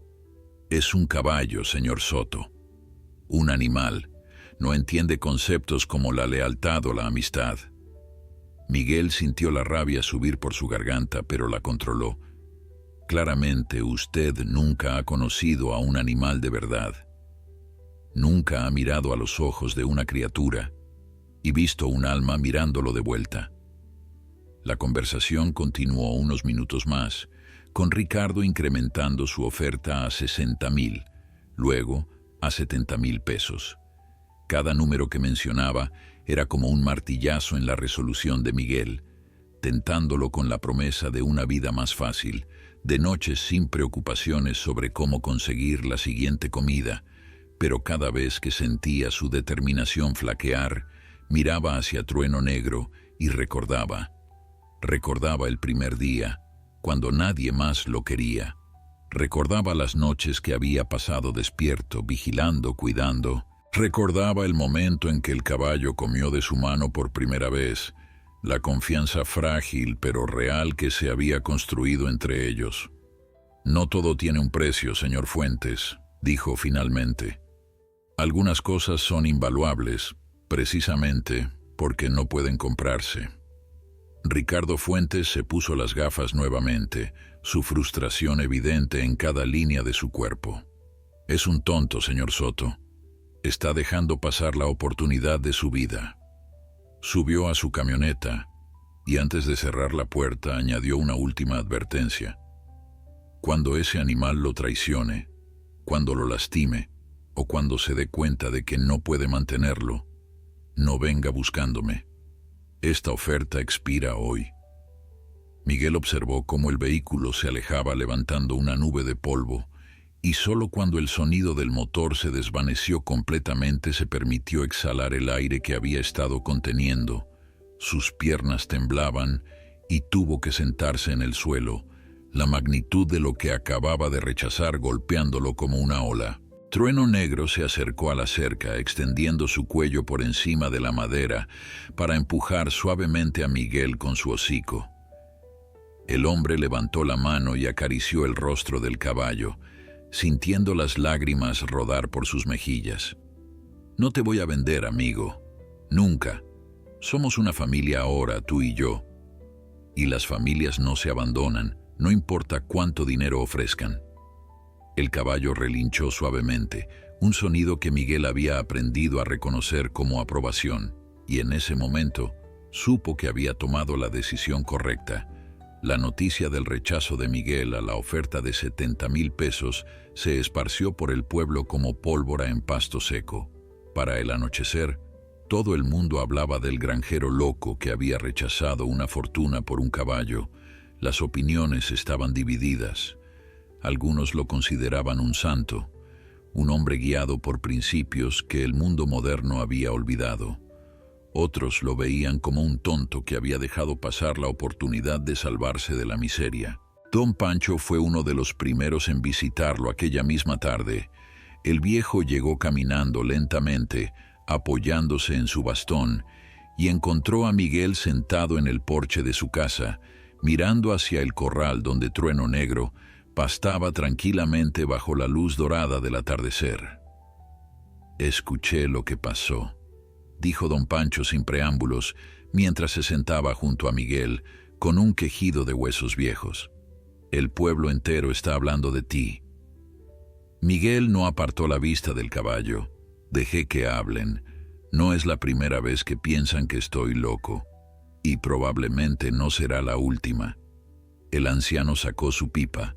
Es un caballo, señor Soto. Un animal. No entiende conceptos como la lealtad o la amistad». Miguel sintió la rabia subir por su garganta, pero la controló. «Claramente usted nunca ha conocido a un animal de verdad. Nunca ha mirado a los ojos de una criatura y visto un alma mirándolo de vuelta». La conversación continuó unos minutos más, con Ricardo incrementando su oferta a 60,000, luego a 70,000 pesos. Cada número que mencionaba era como un martillazo en la resolución de Miguel, tentándolo con la promesa de una vida más fácil, de noches sin preocupaciones sobre cómo conseguir la siguiente comida, pero cada vez que sentía su determinación flaquear, miraba hacia Trueno Negro y recordaba el primer día, cuando nadie más lo quería. Recordaba las noches que había pasado despierto, vigilando, cuidando. Recordaba el momento en que el caballo comió de su mano por primera vez, la confianza frágil pero real que se había construido entre ellos. «No todo tiene un precio, señor Fuentes», dijo finalmente. «Algunas cosas son invaluables, precisamente porque no pueden comprarse». Ricardo Fuentes se puso las gafas nuevamente, su frustración evidente en cada línea de su cuerpo. «Es un tonto, señor Soto. Está dejando pasar la oportunidad de su vida». Subió a su camioneta y antes de cerrar la puerta añadió una última advertencia. «Cuando ese animal lo traicione, cuando lo lastime o cuando se dé cuenta de que no puede mantenerlo, no venga buscándome. Esta oferta expira hoy». Miguel observó cómo el vehículo se alejaba levantando una nube de polvo, y solo cuando el sonido del motor se desvaneció completamente se permitió exhalar el aire que había estado conteniendo. Sus piernas temblaban y tuvo que sentarse en el suelo, la magnitud de lo que acababa de rechazar golpeándolo como una ola. Trueno Negro se acercó a la cerca, extendiendo su cuello por encima de la madera para empujar suavemente a Miguel con su hocico. El hombre levantó la mano y acarició el rostro del caballo, sintiendo las lágrimas rodar por sus mejillas. «No te voy a vender, amigo. Nunca. Somos una familia ahora, tú y yo. Y las familias no se abandonan, no importa cuánto dinero ofrezcan». El caballo relinchó suavemente, un sonido que Miguel había aprendido a reconocer como aprobación, y en ese momento supo que había tomado la decisión correcta. La noticia del rechazo de Miguel a la oferta de 70,000 pesos se esparció por el pueblo como pólvora en pasto seco. Para el anochecer, todo el mundo hablaba del granjero loco que había rechazado una fortuna por un caballo. Las opiniones estaban divididas. Algunos lo consideraban un santo, un hombre guiado por principios que el mundo moderno había olvidado. Otros lo veían como un tonto que había dejado pasar la oportunidad de salvarse de la miseria. Don Pancho fue uno de los primeros en visitarlo aquella misma tarde. El viejo llegó caminando lentamente, apoyándose en su bastón, y encontró a Miguel sentado en el porche de su casa, mirando hacia el corral donde Trueno Negro pastaba tranquilamente bajo la luz dorada del atardecer. «Escuché lo que pasó», dijo don Pancho sin preámbulos, mientras se sentaba junto a Miguel, con un quejido de huesos viejos. «El pueblo entero está hablando de ti». Miguel no apartó la vista del caballo. «Dejé que hablen. No es la primera vez que piensan que estoy loco, y probablemente no será la última». El anciano sacó su pipa,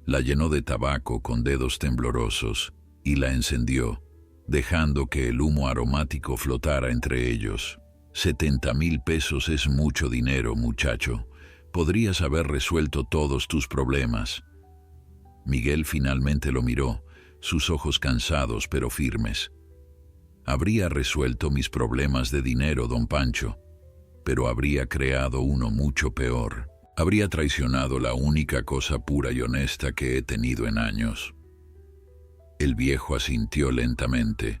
la llenó de tabaco con dedos temblorosos y la encendió, dejando que el humo aromático flotara entre ellos. 70,000 pesos es mucho dinero, muchacho. Podrías haber resuelto todos tus problemas». Miguel finalmente lo miró, sus ojos cansados pero firmes. «Habría resuelto mis problemas de dinero, don Pancho, pero habría creado uno mucho peor. Habría traicionado la única cosa pura y honesta que he tenido en años». El viejo asintió lentamente,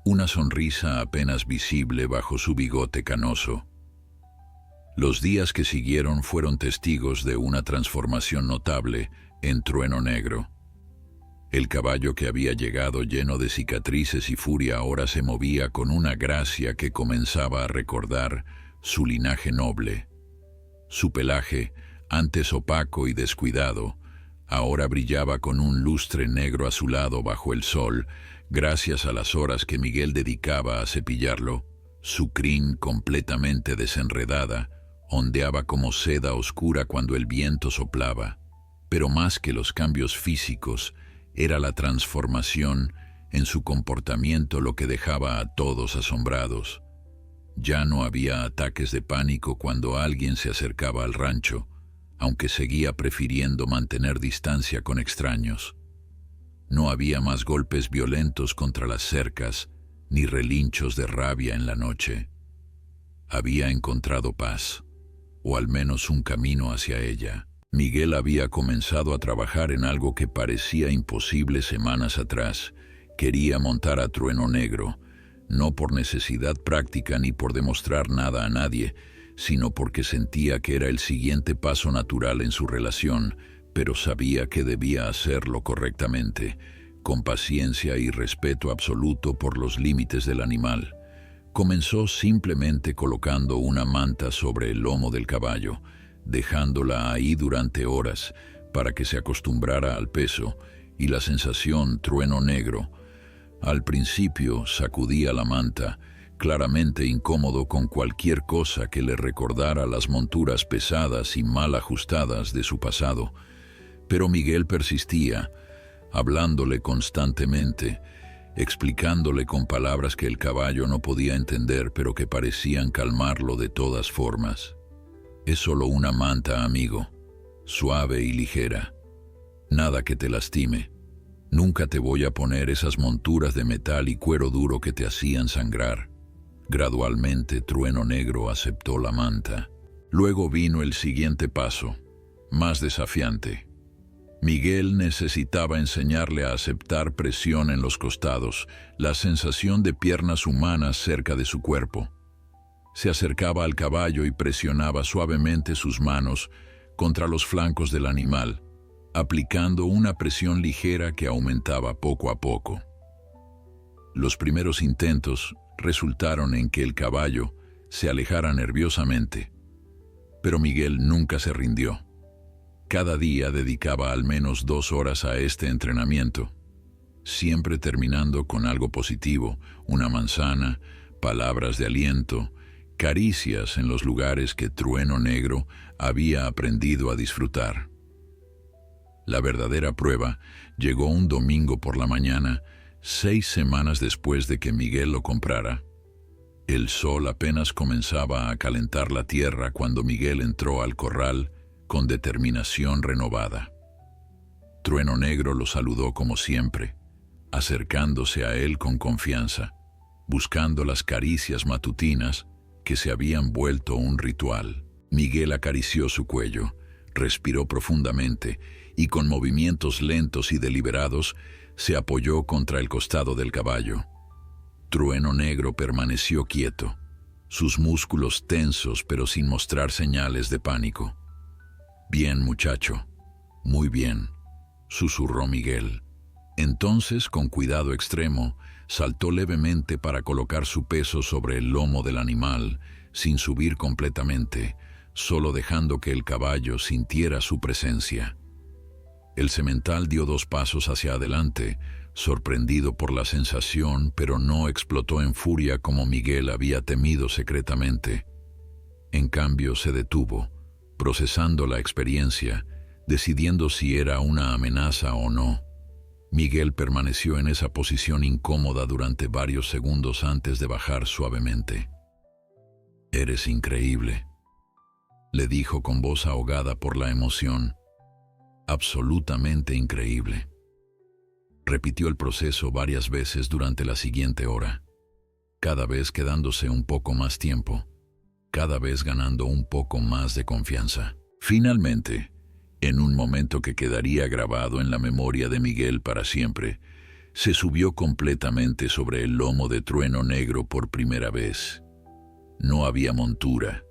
una sonrisa apenas visible bajo su bigote canoso. Los días que siguieron fueron testigos de una transformación notable en Trueno Negro. El caballo que había llegado lleno de cicatrices y furia ahora se movía con una gracia que comenzaba a recordar su linaje noble. Su pelaje, antes opaco y descuidado, ahora brillaba con un lustre negro azulado bajo el sol, gracias a las horas que Miguel dedicaba a cepillarlo. Su crin, completamente desenredada, ondeaba como seda oscura cuando el viento soplaba. Pero más que los cambios físicos, Era la transformación en su comportamiento lo que dejaba a todos asombrados. Ya no había ataques de pánico cuando alguien se acercaba al rancho, aunque seguía prefiriendo mantener distancia con extraños. No había más golpes violentos contra las cercas, ni relinchos de rabia en la noche. Había encontrado paz, o al menos un camino hacia ella. Miguel había comenzado a trabajar en algo que parecía imposible semanas atrás. Quería montar a Trueno Negro, no por necesidad práctica ni por demostrar nada a nadie, sino porque sentía que era el siguiente paso natural en su relación, pero sabía que debía hacerlo correctamente, con paciencia y respeto absoluto por los límites del animal. Comenzó simplemente colocando una manta sobre el lomo del caballo, dejándola ahí durante horas para que se acostumbrara al peso y la sensación Trueno Negro. Al principio sacudía la manta, claramente incómodo con cualquier cosa que le recordara las monturas pesadas y mal ajustadas de su pasado. Pero Miguel persistía, hablándole constantemente, explicándole con palabras que el caballo no podía entender pero que parecían calmarlo de todas formas. Es solo una manta, amigo, suave y ligera. Nada que te lastime. Nunca te voy a poner esas monturas de metal y cuero duro que te hacían sangrar. Gradualmente, Trueno Negro aceptó la manta. Luego vino el siguiente paso, más desafiante. Miguel necesitaba enseñarle a aceptar presión en los costados, la sensación de piernas humanas cerca de su cuerpo. Se acercaba al caballo y presionaba suavemente sus manos contra los flancos del animal, aplicando una presión ligera que aumentaba poco a poco. Los primeros intentos resultaron en que el caballo se alejara nerviosamente, pero Miguel nunca se rindió. Cada día dedicaba al menos 2 horas a este entrenamiento, siempre terminando con algo positivo, una manzana, palabras de aliento, caricias en los lugares que Trueno Negro había aprendido a disfrutar. La verdadera prueba llegó un domingo por la mañana, 6 semanas después de que Miguel lo comprara. El sol apenas comenzaba a calentar la tierra cuando Miguel entró al corral con determinación renovada. Trueno Negro lo saludó como siempre, acercándose a él con confianza, buscando las caricias matutinas que se habían vuelto un ritual. Miguel acarició su cuello, respiró profundamente y con movimientos lentos y deliberados se apoyó contra el costado del caballo. Trueno Negro permaneció quieto, sus músculos tensos pero sin mostrar señales de pánico. «Bien, muchacho, muy bien», susurró Miguel. Entonces, con cuidado extremo, saltó levemente para colocar su peso sobre el lomo del animal, sin subir completamente, solo dejando que el caballo sintiera su presencia. El semental dio 2 pasos hacia adelante, sorprendido por la sensación, pero no explotó en furia como Miguel había temido secretamente. En cambio, se detuvo, procesando la experiencia, decidiendo si era una amenaza o no. Miguel permaneció en esa posición incómoda durante varios segundos antes de bajar suavemente. «Eres increíble», le dijo con voz ahogada por la emoción. «Absolutamente increíble». Repitió el proceso varias veces durante la siguiente hora, cada vez quedándose un poco más tiempo, cada vez ganando un poco más de confianza. Finalmente, en un momento que quedaría grabado en la memoria de Miguel para siempre, se subió completamente sobre el lomo de Trueno Negro por primera vez. No había montura,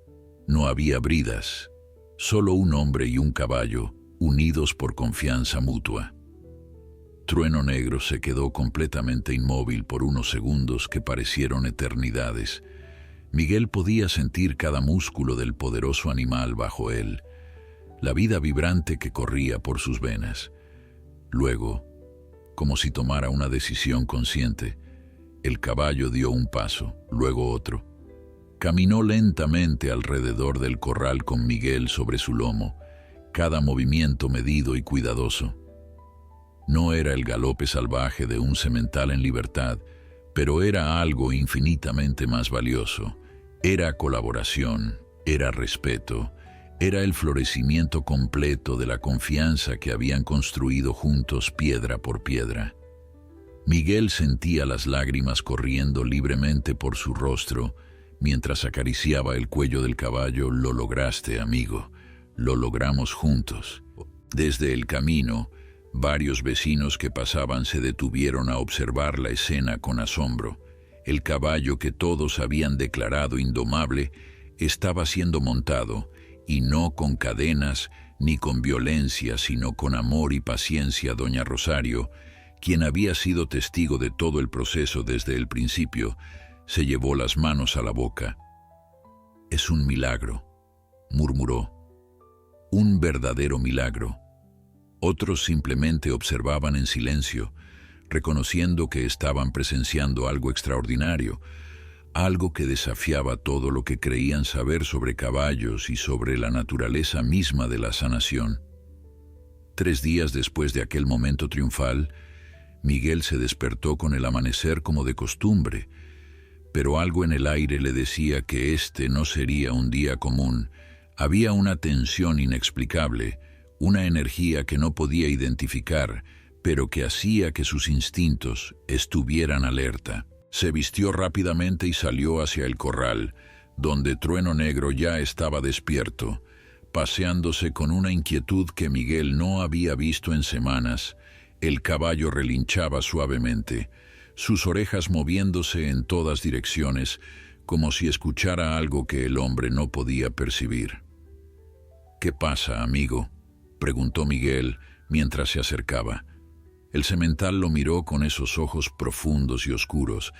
no había bridas, solo un hombre y un caballo, unidos por confianza mutua. Trueno Negro se quedó completamente inmóvil por unos segundos que parecieron eternidades. Miguel podía sentir cada músculo del poderoso animal bajo él, la vida vibrante que corría por sus venas. Luego, como si tomara una decisión consciente, el caballo dio un paso, luego otro. Caminó lentamente alrededor del corral con Miguel sobre su lomo, cada movimiento medido y cuidadoso. No era el galope salvaje de un semental en libertad, pero era algo infinitamente más valioso. Era colaboración, era respeto, era el florecimiento completo de la confianza que habían construido juntos piedra por piedra. Miguel sentía las lágrimas corriendo libremente por su rostro mientras acariciaba el cuello del caballo. Lo lograste, amigo. Lo logramos juntos. Desde el camino, varios vecinos que pasaban se detuvieron a observar la escena con asombro. El caballo que todos habían declarado indomable estaba siendo montado, y no con cadenas ni con violencia, sino con amor y paciencia. Doña Rosario, quien había sido testigo de todo el proceso desde el principio, se llevó las manos a la boca. «Es un milagro», murmuró. «Un verdadero milagro». Otros simplemente observaban en silencio, reconociendo que estaban presenciando algo extraordinario, algo que desafiaba todo lo que creían saber sobre caballos y sobre la naturaleza misma de la sanación. 3 días después de aquel momento triunfal, Miguel se despertó con el amanecer como de costumbre, pero algo en el aire le decía que este no sería un día común. Había una tensión inexplicable, una energía que no podía identificar, pero que hacía que sus instintos estuvieran alerta. Se vistió rápidamente y salió hacia el corral, donde Trueno Negro ya estaba despierto, paseándose con una inquietud que Miguel no había visto en semanas. El caballo relinchaba suavemente, sus orejas moviéndose en todas direcciones, como si escuchara algo que el hombre no podía percibir. «¿Qué pasa, amigo?», preguntó Miguel mientras se acercaba. El semental lo miró con esos ojos profundos y oscuros,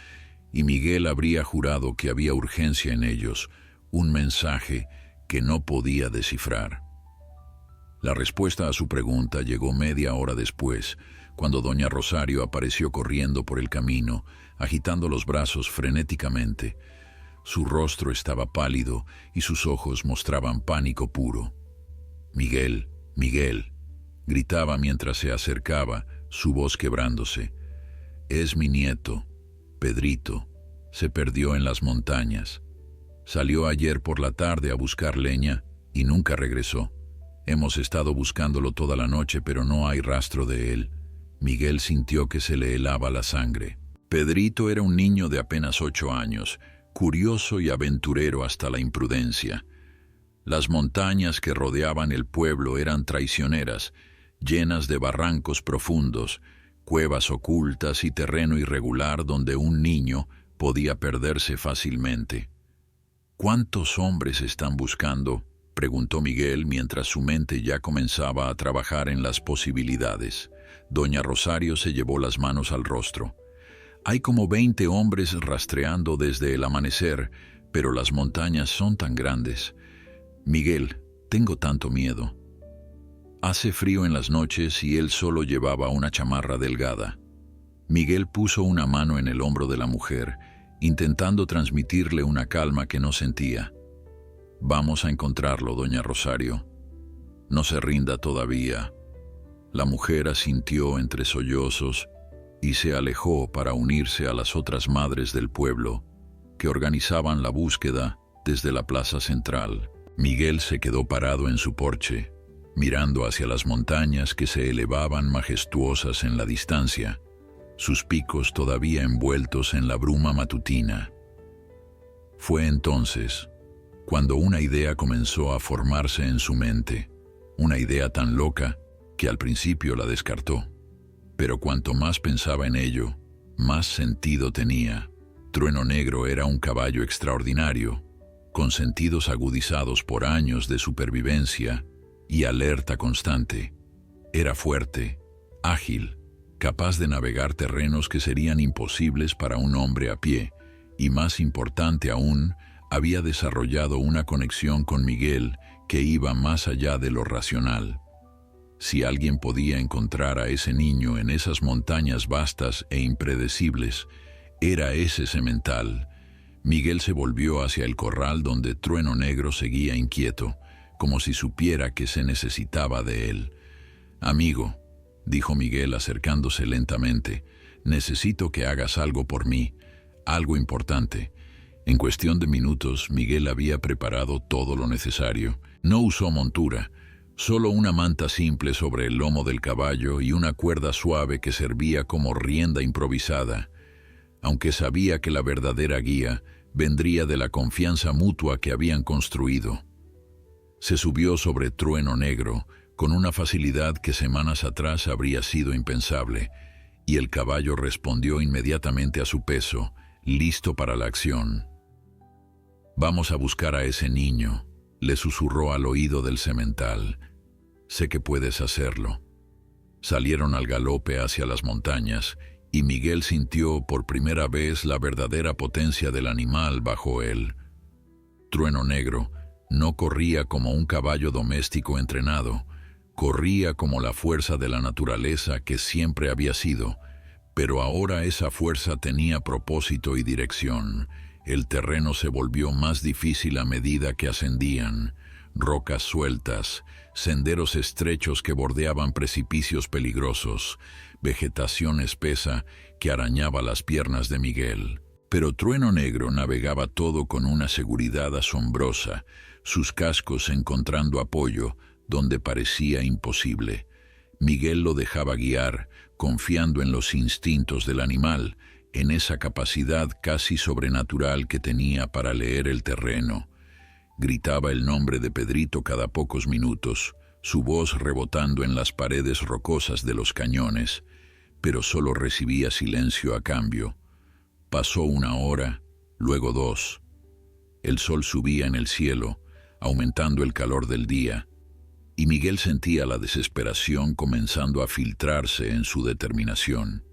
y Miguel habría jurado que había urgencia en ellos, un mensaje que no podía descifrar. La respuesta a su pregunta llegó media hora después, cuando doña Rosario apareció corriendo por el camino, agitando los brazos frenéticamente. Su rostro estaba pálido y sus ojos mostraban pánico puro. «Miguel, Miguel», gritaba mientras se acercaba, su voz quebrándose. «Es mi nieto, Pedrito. Se perdió en las montañas. Salió ayer por la tarde a buscar leña y nunca regresó. Hemos estado buscándolo toda la noche, pero no hay rastro de él». Miguel sintió que se le helaba la sangre. Pedrito era un niño de apenas 8 años, curioso y aventurero hasta la imprudencia. Las montañas que rodeaban el pueblo eran traicioneras, llenas de barrancos profundos, cuevas ocultas y terreno irregular donde un niño podía perderse fácilmente. «¿Cuántos hombres están buscando?», preguntó Miguel mientras su mente ya comenzaba a trabajar en las posibilidades. Doña Rosario se llevó las manos al rostro. «Hay como 20 hombres rastreando desde el amanecer, pero las montañas son tan grandes. Miguel, tengo tanto miedo». Hace frío en las noches y él solo llevaba una chamarra delgada. Miguel puso una mano en el hombro de la mujer, intentando transmitirle una calma que no sentía. «Vamos a encontrarlo, doña Rosario. No se rinda todavía». La mujer asintió entre sollozos y se alejó para unirse a las otras madres del pueblo, que organizaban la búsqueda desde la plaza central. Miguel se quedó parado en su porche, mirando hacia las montañas que se elevaban majestuosas en la distancia, sus picos todavía envueltos en la bruma matutina. Fue entonces cuando una idea comenzó a formarse en su mente, una idea tan loca que al principio la descartó. Pero cuanto más pensaba en ello, más sentido tenía. Trueno Negro era un caballo extraordinario, con sentidos agudizados por años de supervivencia y alerta constante. Era fuerte, ágil, capaz de navegar terrenos que serían imposibles para un hombre a pie, y más importante aún, había desarrollado una conexión con Miguel que iba más allá de lo racional. Si alguien podía encontrar a ese niño en esas montañas vastas e impredecibles, era ese semental. Miguel se volvió hacia el corral donde Trueno Negro seguía inquieto, como si supiera que se necesitaba de él. «Amigo», dijo Miguel acercándose lentamente. Necesito que hagas algo por mí, algo importante. En cuestión de minutos, Miguel había preparado todo lo necesario. No usó montura, solo una manta simple sobre el lomo del caballo y una cuerda suave que servía como rienda improvisada, aunque sabía que la verdadera guía vendría de la confianza mutua que habían construido. Se subió sobre Trueno Negro con una facilidad que semanas atrás habría sido impensable, y el caballo respondió inmediatamente a su peso, listo para la acción. «Vamos a buscar a ese niño», le susurró al oído del semental. «Sé que puedes hacerlo». Salieron al galope hacia las montañas, y Miguel sintió por primera vez la verdadera potencia del animal bajo él. Trueno Negro no corría como un caballo doméstico entrenado, corría como la fuerza de la naturaleza que siempre había sido, pero ahora esa fuerza tenía propósito y dirección. El terreno se volvió más difícil a medida que ascendían. Rocas sueltas, senderos estrechos que bordeaban precipicios peligrosos, vegetación espesa que arañaba las piernas de Miguel. Pero Trueno Negro navegaba todo con una seguridad asombrosa, sus cascos encontrando apoyo donde parecía imposible. Miguel lo dejaba guiar, confiando en los instintos del animal, en esa capacidad casi sobrenatural que tenía para leer el terreno. Gritaba el nombre de Pedrito cada pocos minutos, su voz rebotando en las paredes rocosas de los cañones, pero solo recibía silencio a cambio. Pasó 1 hora, luego 2. El sol subía en el cielo, aumentando el calor del día, y Miguel sentía la desesperación comenzando a filtrarse en su determinación.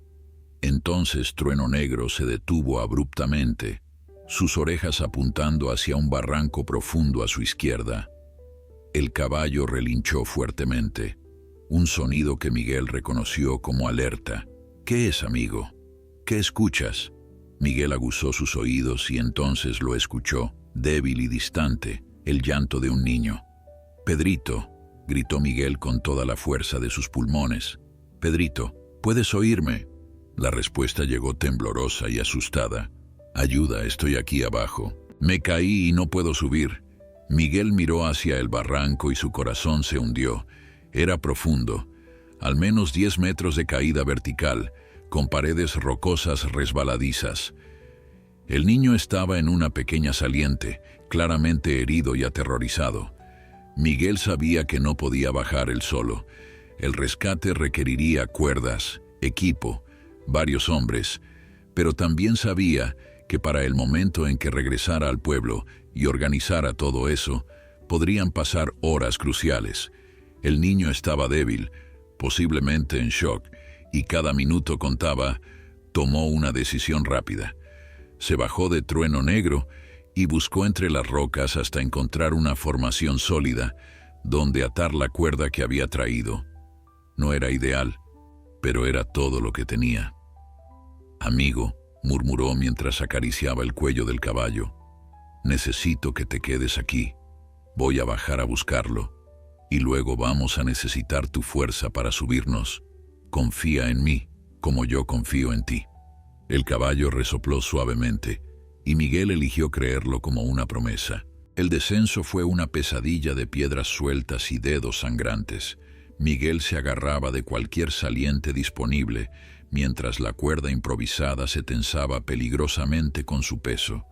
Entonces Trueno Negro se detuvo abruptamente, sus orejas apuntando hacia un barranco profundo a su izquierda. El caballo relinchó fuertemente, un sonido que Miguel reconoció como alerta. «¿Qué es, amigo? ¿Qué escuchas?» Miguel aguzó sus oídos y entonces lo escuchó, débil y distante, el llanto de un niño. «Pedrito», gritó Miguel con toda la fuerza de sus pulmones. «Pedrito, ¿puedes oírme?» La respuesta llegó temblorosa y asustada. «Ayuda, estoy aquí abajo. Me caí y no puedo subir». Miguel miró hacia el barranco y su corazón se hundió. Era profundo, al menos 10 metros de caída vertical, con paredes rocosas resbaladizas. El niño estaba en una pequeña saliente, claramente herido y aterrorizado. Miguel sabía que no podía bajar él solo. El rescate requeriría cuerdas, equipo, varios hombres, pero también sabía que para el momento en que regresara al pueblo y organizara todo eso, podrían pasar horas cruciales. El niño estaba débil, posiblemente en shock, y cada minuto contaba. Tomó una decisión rápida. Se bajó de Trueno Negro y buscó entre las rocas hasta encontrar una formación sólida donde atar la cuerda que había traído. No era ideal, pero era todo lo que tenía. «Amigo», murmuró mientras acariciaba el cuello del caballo, «necesito que te quedes aquí. Voy a bajar a buscarlo, y luego vamos a necesitar tu fuerza para subirnos. Confía en mí, como yo confío en ti». El caballo resopló suavemente, y Miguel eligió creerlo como una promesa. El descenso fue una pesadilla de piedras sueltas y dedos sangrantes. Miguel se agarraba de cualquier saliente disponible, mientras la cuerda improvisada se tensaba peligrosamente con su peso.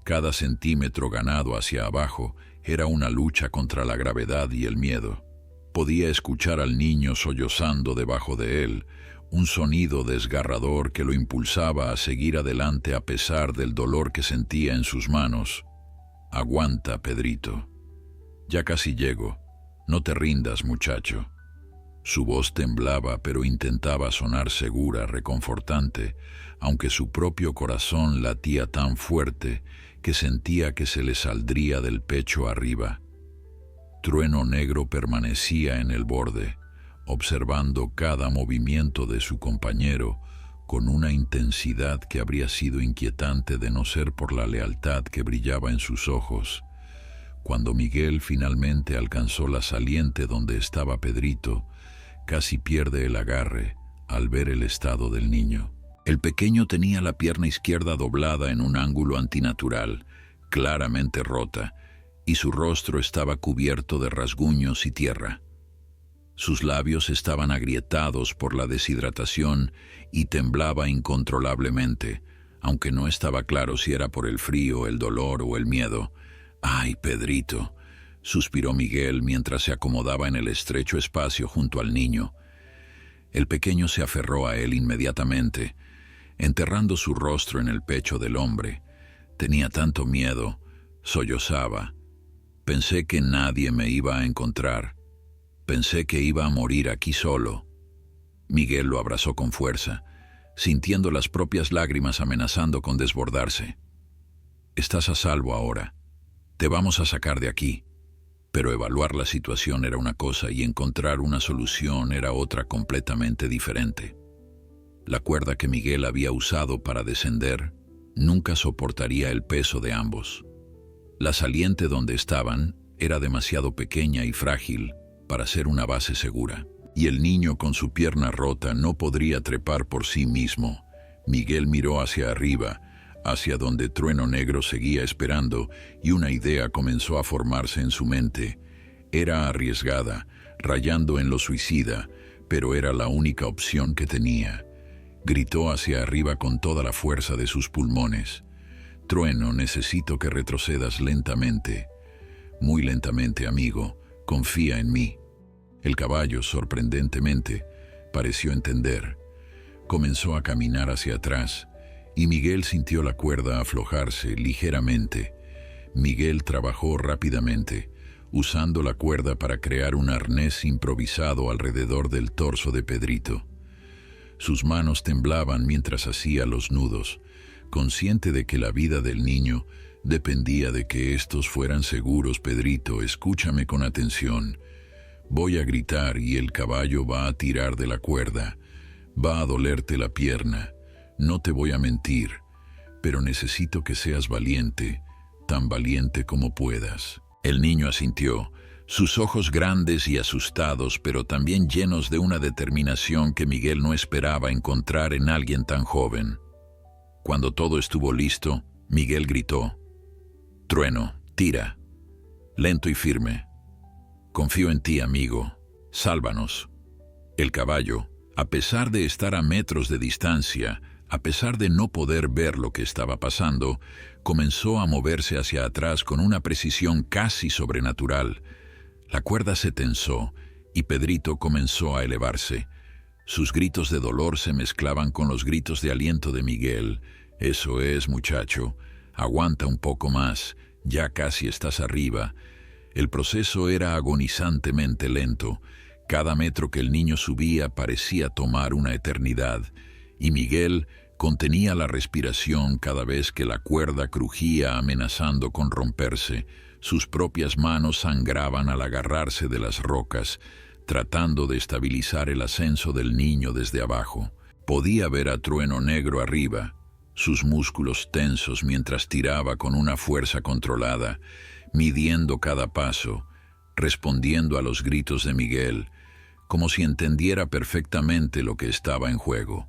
Cada centímetro ganado hacia abajo era una lucha contra la gravedad y el miedo. Podía escuchar al niño sollozando debajo de él, un sonido desgarrador que lo impulsaba a seguir adelante a pesar del dolor que sentía en sus manos. «Aguanta, Pedrito. Ya casi llego. No te rindas, muchacho». Su voz temblaba, pero intentaba sonar segura, reconfortante, aunque su propio corazón latía tan fuerte que sentía que se le saldría del pecho arriba. Trueno Negro permanecía en el borde, observando cada movimiento de su compañero con una intensidad que habría sido inquietante de no ser por la lealtad que brillaba en sus ojos. Cuando Miguel finalmente alcanzó la saliente donde estaba Pedrito, casi pierde el agarre al ver el estado del niño. El pequeño tenía la pierna izquierda doblada en un ángulo antinatural, claramente rota, y su rostro estaba cubierto de rasguños y tierra. Sus labios estaban agrietados por la deshidratación y temblaba incontrolablemente, aunque no estaba claro si era por el frío, el dolor o el miedo. «¡Ay, Pedrito!», suspiró Miguel mientras se acomodaba en el estrecho espacio junto al niño. El pequeño se aferró a él inmediatamente, enterrando su rostro en el pecho del hombre. Tenía tanto miedo, sollozaba. Pensé que nadie me iba a encontrar. Pensé que iba a morir aquí solo. Miguel lo abrazó con fuerza, sintiendo las propias lágrimas amenazando con desbordarse. «Estás a salvo ahora. Te vamos a sacar de aquí». Pero evaluar la situación era una cosa y encontrar una solución era otra completamente diferente. La cuerda que Miguel había usado para descender nunca soportaría el peso de ambos. La saliente donde estaban era demasiado pequeña y frágil para ser una base segura, y el niño con su pierna rota no podría trepar por sí mismo. Miguel miró hacia arriba, hacia donde Trueno Negro seguía esperando, y una idea comenzó a formarse en su mente. Era arriesgada, rayando en lo suicida, pero era la única opción que tenía. Gritó hacia arriba con toda la fuerza de sus pulmones. «Trueno, necesito que retrocedas lentamente. Muy lentamente, amigo. Confía en mí». El caballo, sorprendentemente, pareció entender. Comenzó a caminar hacia atrás, y Miguel sintió la cuerda aflojarse ligeramente. Miguel trabajó rápidamente, usando la cuerda para crear un arnés improvisado alrededor del torso de Pedrito. Sus manos temblaban mientras hacía los nudos, consciente de que la vida del niño dependía de que estos fueran seguros. «Pedrito, escúchame con atención. Voy a gritar y el caballo va a tirar de la cuerda. Va a dolerte la pierna. No te voy a mentir, pero necesito que seas valiente, tan valiente como puedas». El niño asintió, sus ojos grandes y asustados, pero también llenos de una determinación que Miguel no esperaba encontrar en alguien tan joven. Cuando todo estuvo listo, Miguel gritó: «Trueno, tira. Lento y firme. Confío en ti, amigo. Sálvanos». El caballo, a pesar de estar a metros de distancia, a pesar de no poder ver lo que estaba pasando, comenzó a moverse hacia atrás con una precisión casi sobrenatural. La cuerda se tensó y Pedrito comenzó a elevarse. Sus gritos de dolor se mezclaban con los gritos de aliento de Miguel. «Eso es, muchacho. Aguanta un poco más. Ya casi estás arriba». El proceso era agonizantemente lento. Cada metro que el niño subía parecía tomar una eternidad, y Miguel contenía la respiración cada vez que la cuerda crujía amenazando con romperse. Sus propias manos sangraban al agarrarse de las rocas, tratando de estabilizar el ascenso del niño desde abajo. Podía ver a Trueno Negro arriba, sus músculos tensos mientras tiraba con una fuerza controlada, midiendo cada paso, respondiendo a los gritos de Miguel, como si entendiera perfectamente lo que estaba en juego.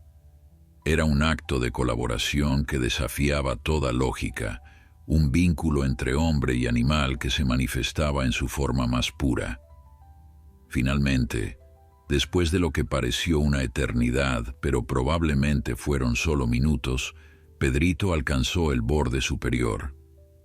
Era un acto de colaboración que desafiaba toda lógica, un vínculo entre hombre y animal que se manifestaba en su forma más pura. Finalmente, después de lo que pareció una eternidad, pero probablemente fueron solo minutos, Pedrito alcanzó el borde superior.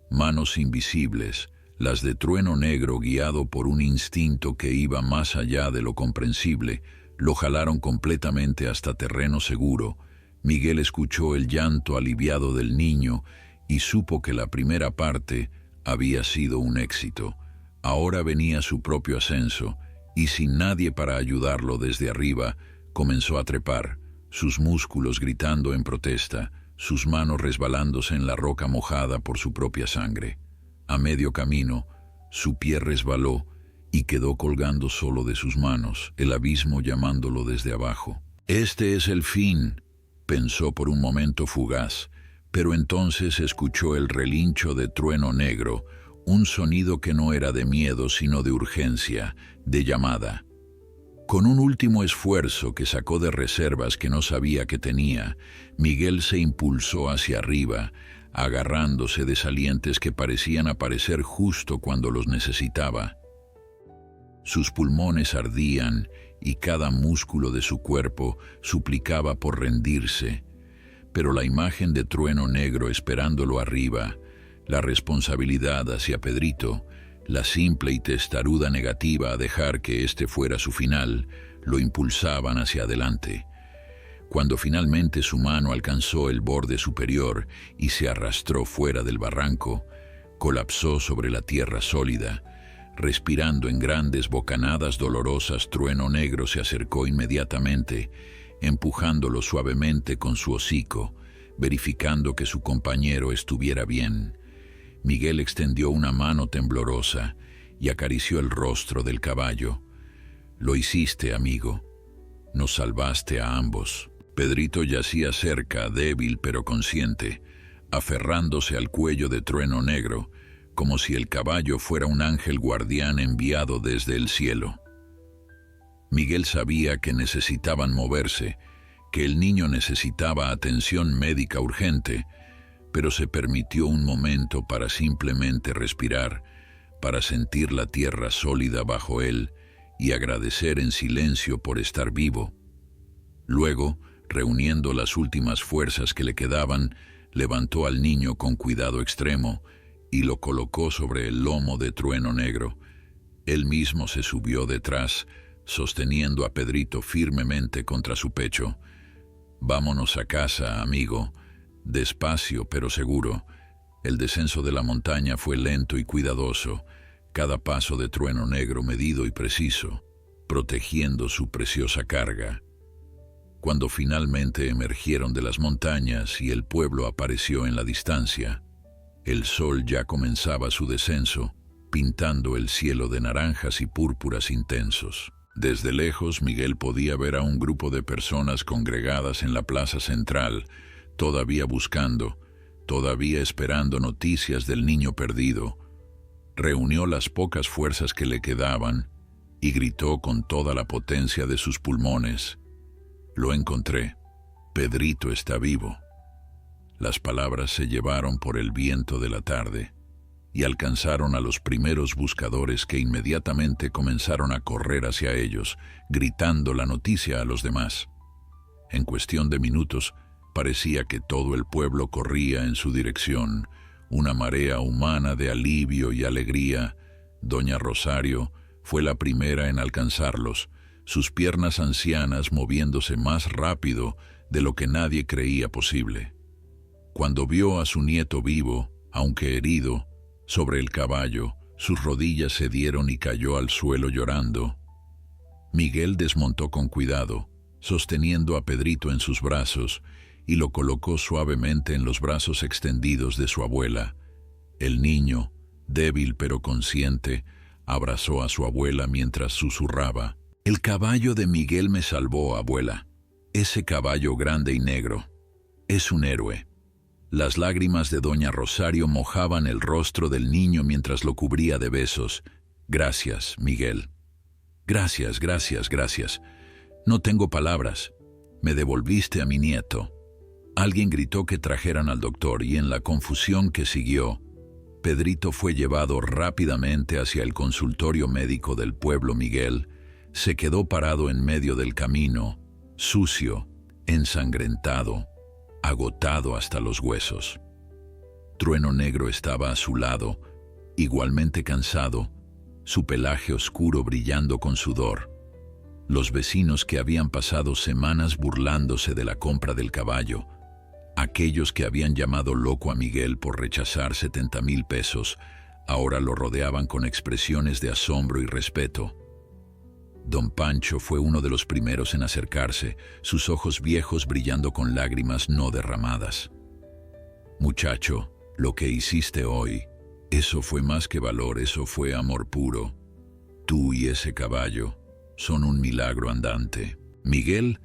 Manos invisibles, las de Trueno Negro, guiado por un instinto que iba más allá de lo comprensible, lo jalaron completamente hasta terreno seguro. Miguel escuchó el llanto aliviado del niño y supo que la primera parte había sido un éxito. Ahora venía su propio ascenso, y sin nadie para ayudarlo desde arriba, comenzó a trepar, sus músculos gritando en protesta, sus manos resbalándose en la roca mojada por su propia sangre. A medio camino, su pie resbaló y quedó colgando solo de sus manos, el abismo llamándolo desde abajo. «Este es el fin», pensó por un momento fugaz, pero entonces escuchó el relincho de Trueno Negro, un sonido que no era de miedo sino de urgencia, de llamada. Con un último esfuerzo que sacó de reservas que no sabía que tenía, Miguel se impulsó hacia arriba, agarrándose de salientes que parecían aparecer justo cuando los necesitaba. Sus pulmones ardían y cada músculo de su cuerpo suplicaba por rendirse, pero la imagen de Trueno Negro esperándolo arriba, la responsabilidad hacia Pedrito, la simple y testaruda negativa a dejar que este fuera su final, lo impulsaban hacia adelante. Cuando finalmente su mano alcanzó el borde superior y se arrastró fuera del barranco, colapsó sobre la tierra sólida. Respirando en grandes bocanadas dolorosas, Trueno Negro se acercó inmediatamente, empujándolo suavemente con su hocico, verificando que su compañero estuviera bien. Miguel extendió una mano temblorosa y acarició el rostro del caballo. «Lo hiciste, amigo. Nos salvaste a ambos». Pedrito yacía cerca, débil pero consciente, aferrándose al cuello de Trueno Negro, como si el caballo fuera un ángel guardián enviado desde el cielo. Miguel sabía que necesitaban moverse, que el niño necesitaba atención médica urgente, pero se permitió un momento para simplemente respirar, para sentir la tierra sólida bajo él y agradecer en silencio por estar vivo. Luego, reuniendo las últimas fuerzas que le quedaban, levantó al niño con cuidado extremo y lo colocó sobre el lomo de Trueno Negro. Él mismo se subió detrás, sosteniendo a Pedrito firmemente contra su pecho. «Vámonos a casa, amigo». Despacio pero seguro. El descenso de la montaña fue lento y cuidadoso, cada paso de Trueno Negro medido y preciso, protegiendo su preciosa carga. Cuando finalmente emergieron de las montañas y el pueblo apareció en la distancia, el sol ya comenzaba su descenso, pintando el cielo de naranjas y púrpuras intensos. Desde lejos, Miguel podía ver a un grupo de personas congregadas en la plaza central, todavía buscando, todavía esperando noticias del niño perdido. Reunió las pocas fuerzas que le quedaban y gritó con toda la potencia de sus pulmones: «Lo encontré. Pedrito está vivo». Las palabras se llevaron por el viento de la tarde y alcanzaron a los primeros buscadores, que inmediatamente comenzaron a correr hacia ellos, gritando la noticia a los demás. En cuestión de minutos, parecía que todo el pueblo corría en su dirección, una marea humana de alivio y alegría. Doña Rosario fue la primera en alcanzarlos, sus piernas ancianas moviéndose más rápido de lo que nadie creía posible. Cuando vio a su nieto vivo, aunque herido, sobre el caballo, sus rodillas cedieron y cayó al suelo llorando. Miguel desmontó con cuidado, sosteniendo a Pedrito en sus brazos, y lo colocó suavemente en los brazos extendidos de su abuela. El niño, débil pero consciente, abrazó a su abuela mientras susurraba: «El caballo de Miguel me salvó, abuela. Ese caballo grande y negro. Es un héroe». Las lágrimas de doña Rosario mojaban el rostro del niño mientras lo cubría de besos. «Gracias, Miguel. Gracias, gracias, gracias. No tengo palabras. Me devolviste a mi nieto». Alguien gritó que trajeran al doctor y en la confusión que siguió, Pedrito fue llevado rápidamente hacia el consultorio médico del pueblo. Miguel se quedó parado en medio del camino, sucio, ensangrentado, agotado hasta los huesos. Trueno Negro estaba a su lado, igualmente cansado, su pelaje oscuro brillando con sudor. Los vecinos que habían pasado semanas burlándose de la compra del caballo, aquellos que habían llamado loco a Miguel por rechazar 70,000 pesos, ahora lo rodeaban con expresiones de asombro y respeto. Don Pancho fue uno de los primeros en acercarse, sus ojos viejos brillando con lágrimas no derramadas. «Muchacho, lo que hiciste hoy, eso fue más que valor, eso fue amor puro. Tú y ese caballo son un milagro andante». Miguel,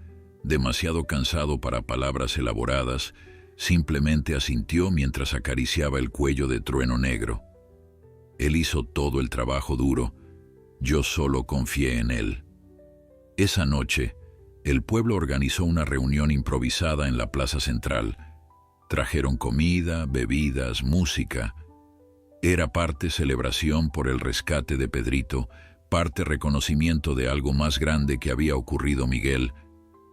demasiado cansado para palabras elaboradas, simplemente asintió mientras acariciaba el cuello de Trueno Negro. Él hizo todo el trabajo duro, yo solo confié en él. Esa noche, el pueblo organizó una reunión improvisada en la plaza central. Trajeron comida, bebidas, música. Era parte celebración por el rescate de Pedrito, parte reconocimiento de algo más grande que había ocurrido Miguel.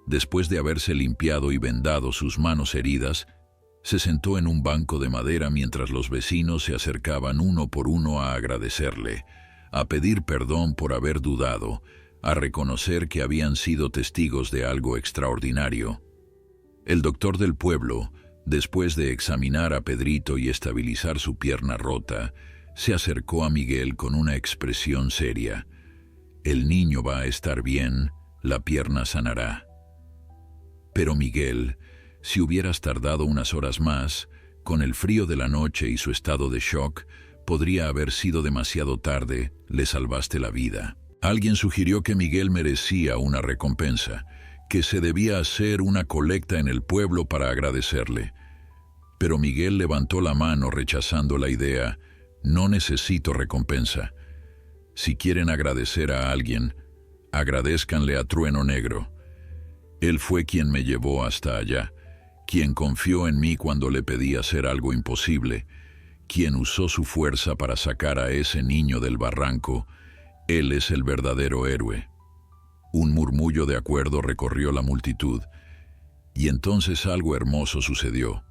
Después de haberse limpiado y vendado sus manos heridas, se sentó en un banco de madera mientras los vecinos se acercaban uno por uno a agradecerle, a pedir perdón por haber dudado, a reconocer que habían sido testigos de algo extraordinario. El doctor del pueblo, después de examinar a Pedrito y estabilizar su pierna rota, se acercó a Miguel con una expresión seria. El niño va a estar bien, la pierna sanará. Pero Miguel, si hubieras tardado unas horas más, con el frío de la noche y su estado de shock, podría haber sido demasiado tarde, le salvaste la vida. Alguien sugirió que Miguel merecía una recompensa, que se debía hacer una colecta en el pueblo para agradecerle. Pero Miguel levantó la mano rechazando la idea. No necesito recompensa. Si quieren agradecer a alguien, agradézcanle a Trueno Negro. Él fue quien me llevó hasta allá, quien confió en mí cuando le pedí hacer algo imposible, quien usó su fuerza para sacar a ese niño del barranco. Él es el verdadero héroe. Un murmullo de acuerdo recorrió la multitud, y entonces algo hermoso sucedió.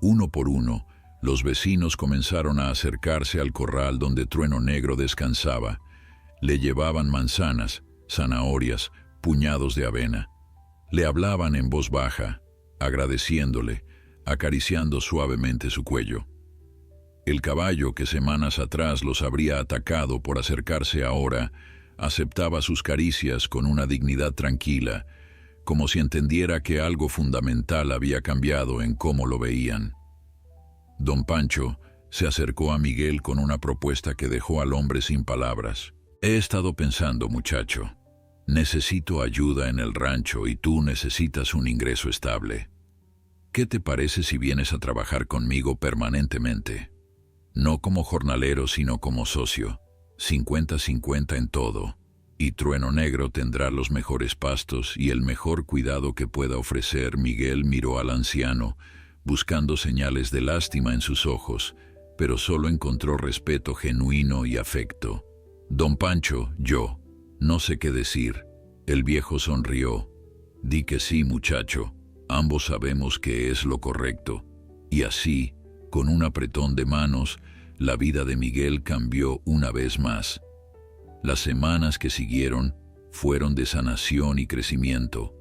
Uno por uno, los vecinos comenzaron a acercarse al corral donde Trueno Negro descansaba. Le llevaban manzanas, zanahorias, puñados de avena. Le hablaban en voz baja, agradeciéndole, acariciando suavemente su cuello. El caballo que semanas atrás los habría atacado por acercarse ahora, aceptaba sus caricias con una dignidad tranquila, como si entendiera que algo fundamental había cambiado en cómo lo veían. Don Pancho se acercó a Miguel con una propuesta que dejó al hombre sin palabras. He estado pensando, muchacho. Necesito ayuda en el rancho y tú necesitas un ingreso estable. ¿Qué te parece si vienes a trabajar conmigo permanentemente? No como jornalero, sino como socio. 50-50 en todo. Y Trueno Negro tendrá los mejores pastos y el mejor cuidado que pueda ofrecer. Miguel miró al anciano, buscando señales de lástima en sus ojos, pero solo encontró respeto genuino y afecto. Don Pancho, yo, no sé qué decir. El viejo sonrió. Di que sí, muchacho. Ambos sabemos que es lo correcto. Y así, con un apretón de manos, la vida de Miguel cambió una vez más. Las semanas que siguieron fueron de sanación y crecimiento.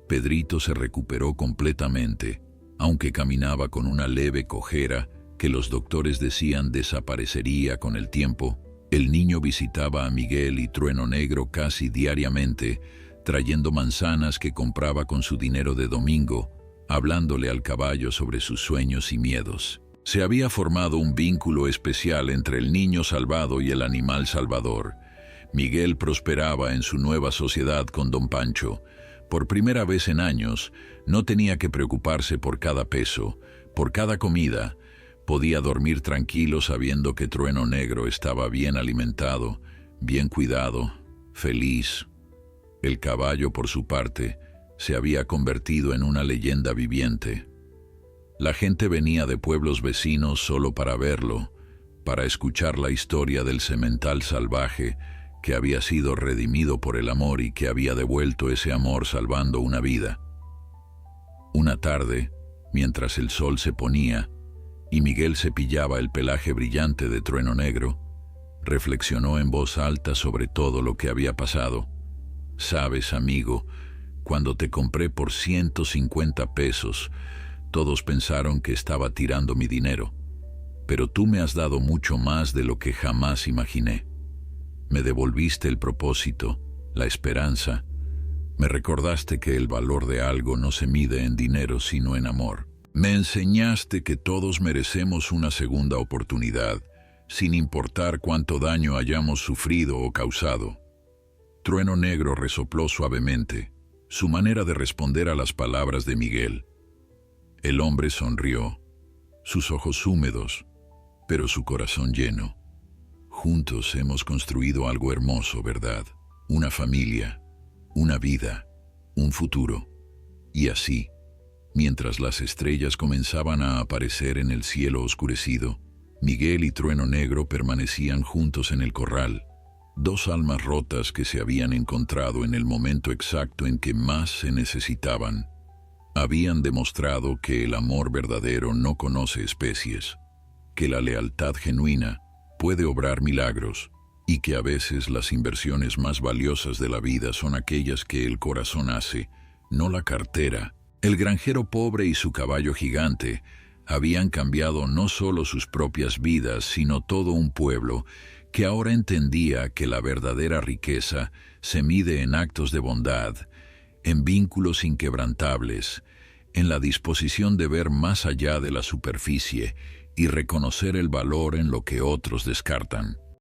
Pedrito se recuperó completamente, aunque caminaba con una leve cojera que los doctores decían desaparecería con el tiempo. El niño visitaba a Miguel y Trueno Negro casi diariamente, trayendo manzanas que compraba con su dinero de domingo, hablándole al caballo sobre sus sueños y miedos. Se había formado un vínculo especial entre el niño salvado y el animal salvador. Miguel prosperaba en su nueva sociedad con Don Pancho. Por primera vez en años, no tenía que preocuparse por cada peso, por cada comida. Podía dormir tranquilo sabiendo que Trueno Negro estaba bien alimentado, bien cuidado, feliz. El caballo, por su parte, se había convertido en una leyenda viviente. La gente venía de pueblos vecinos solo para verlo, para escuchar la historia del semental salvaje que había sido redimido por el amor y que había devuelto ese amor salvando una vida. Una tarde, mientras el sol se ponía y Miguel cepillaba el pelaje brillante de Trueno Negro, reflexionó en voz alta sobre todo lo que había pasado. Sabes, amigo, cuando te compré por 150 pesos, todos pensaron que estaba tirando mi dinero, pero tú me has dado mucho más de lo que jamás imaginé. Me devolviste el propósito, la esperanza. Me recordaste que el valor de algo no se mide en dinero sino en amor. Me enseñaste que todos merecemos una segunda oportunidad, sin importar cuánto daño hayamos sufrido o causado. Trueno Negro resopló suavemente, su manera de responder a las palabras de Miguel. El hombre sonrió, sus ojos húmedos, pero su corazón lleno. Juntos hemos construido algo hermoso, ¿verdad? Una familia, una vida, un futuro. Y así, mientras las estrellas comenzaban a aparecer en el cielo oscurecido, Miguel y Trueno Negro permanecían juntos en el corral, dos almas rotas que se habían encontrado en el momento exacto en que más se necesitaban. Habían demostrado que el amor verdadero no conoce especies, que la lealtad genuina puede obrar milagros y que a veces las inversiones más valiosas de la vida son aquellas que el corazón hace, no la cartera. El granjero pobre y su caballo gigante habían cambiado no solo sus propias vidas, sino todo un pueblo que ahora entendía que la verdadera riqueza se mide en actos de bondad, en vínculos inquebrantables, en la disposición de ver más allá de la superficie y reconocer el valor en lo que otros descartan.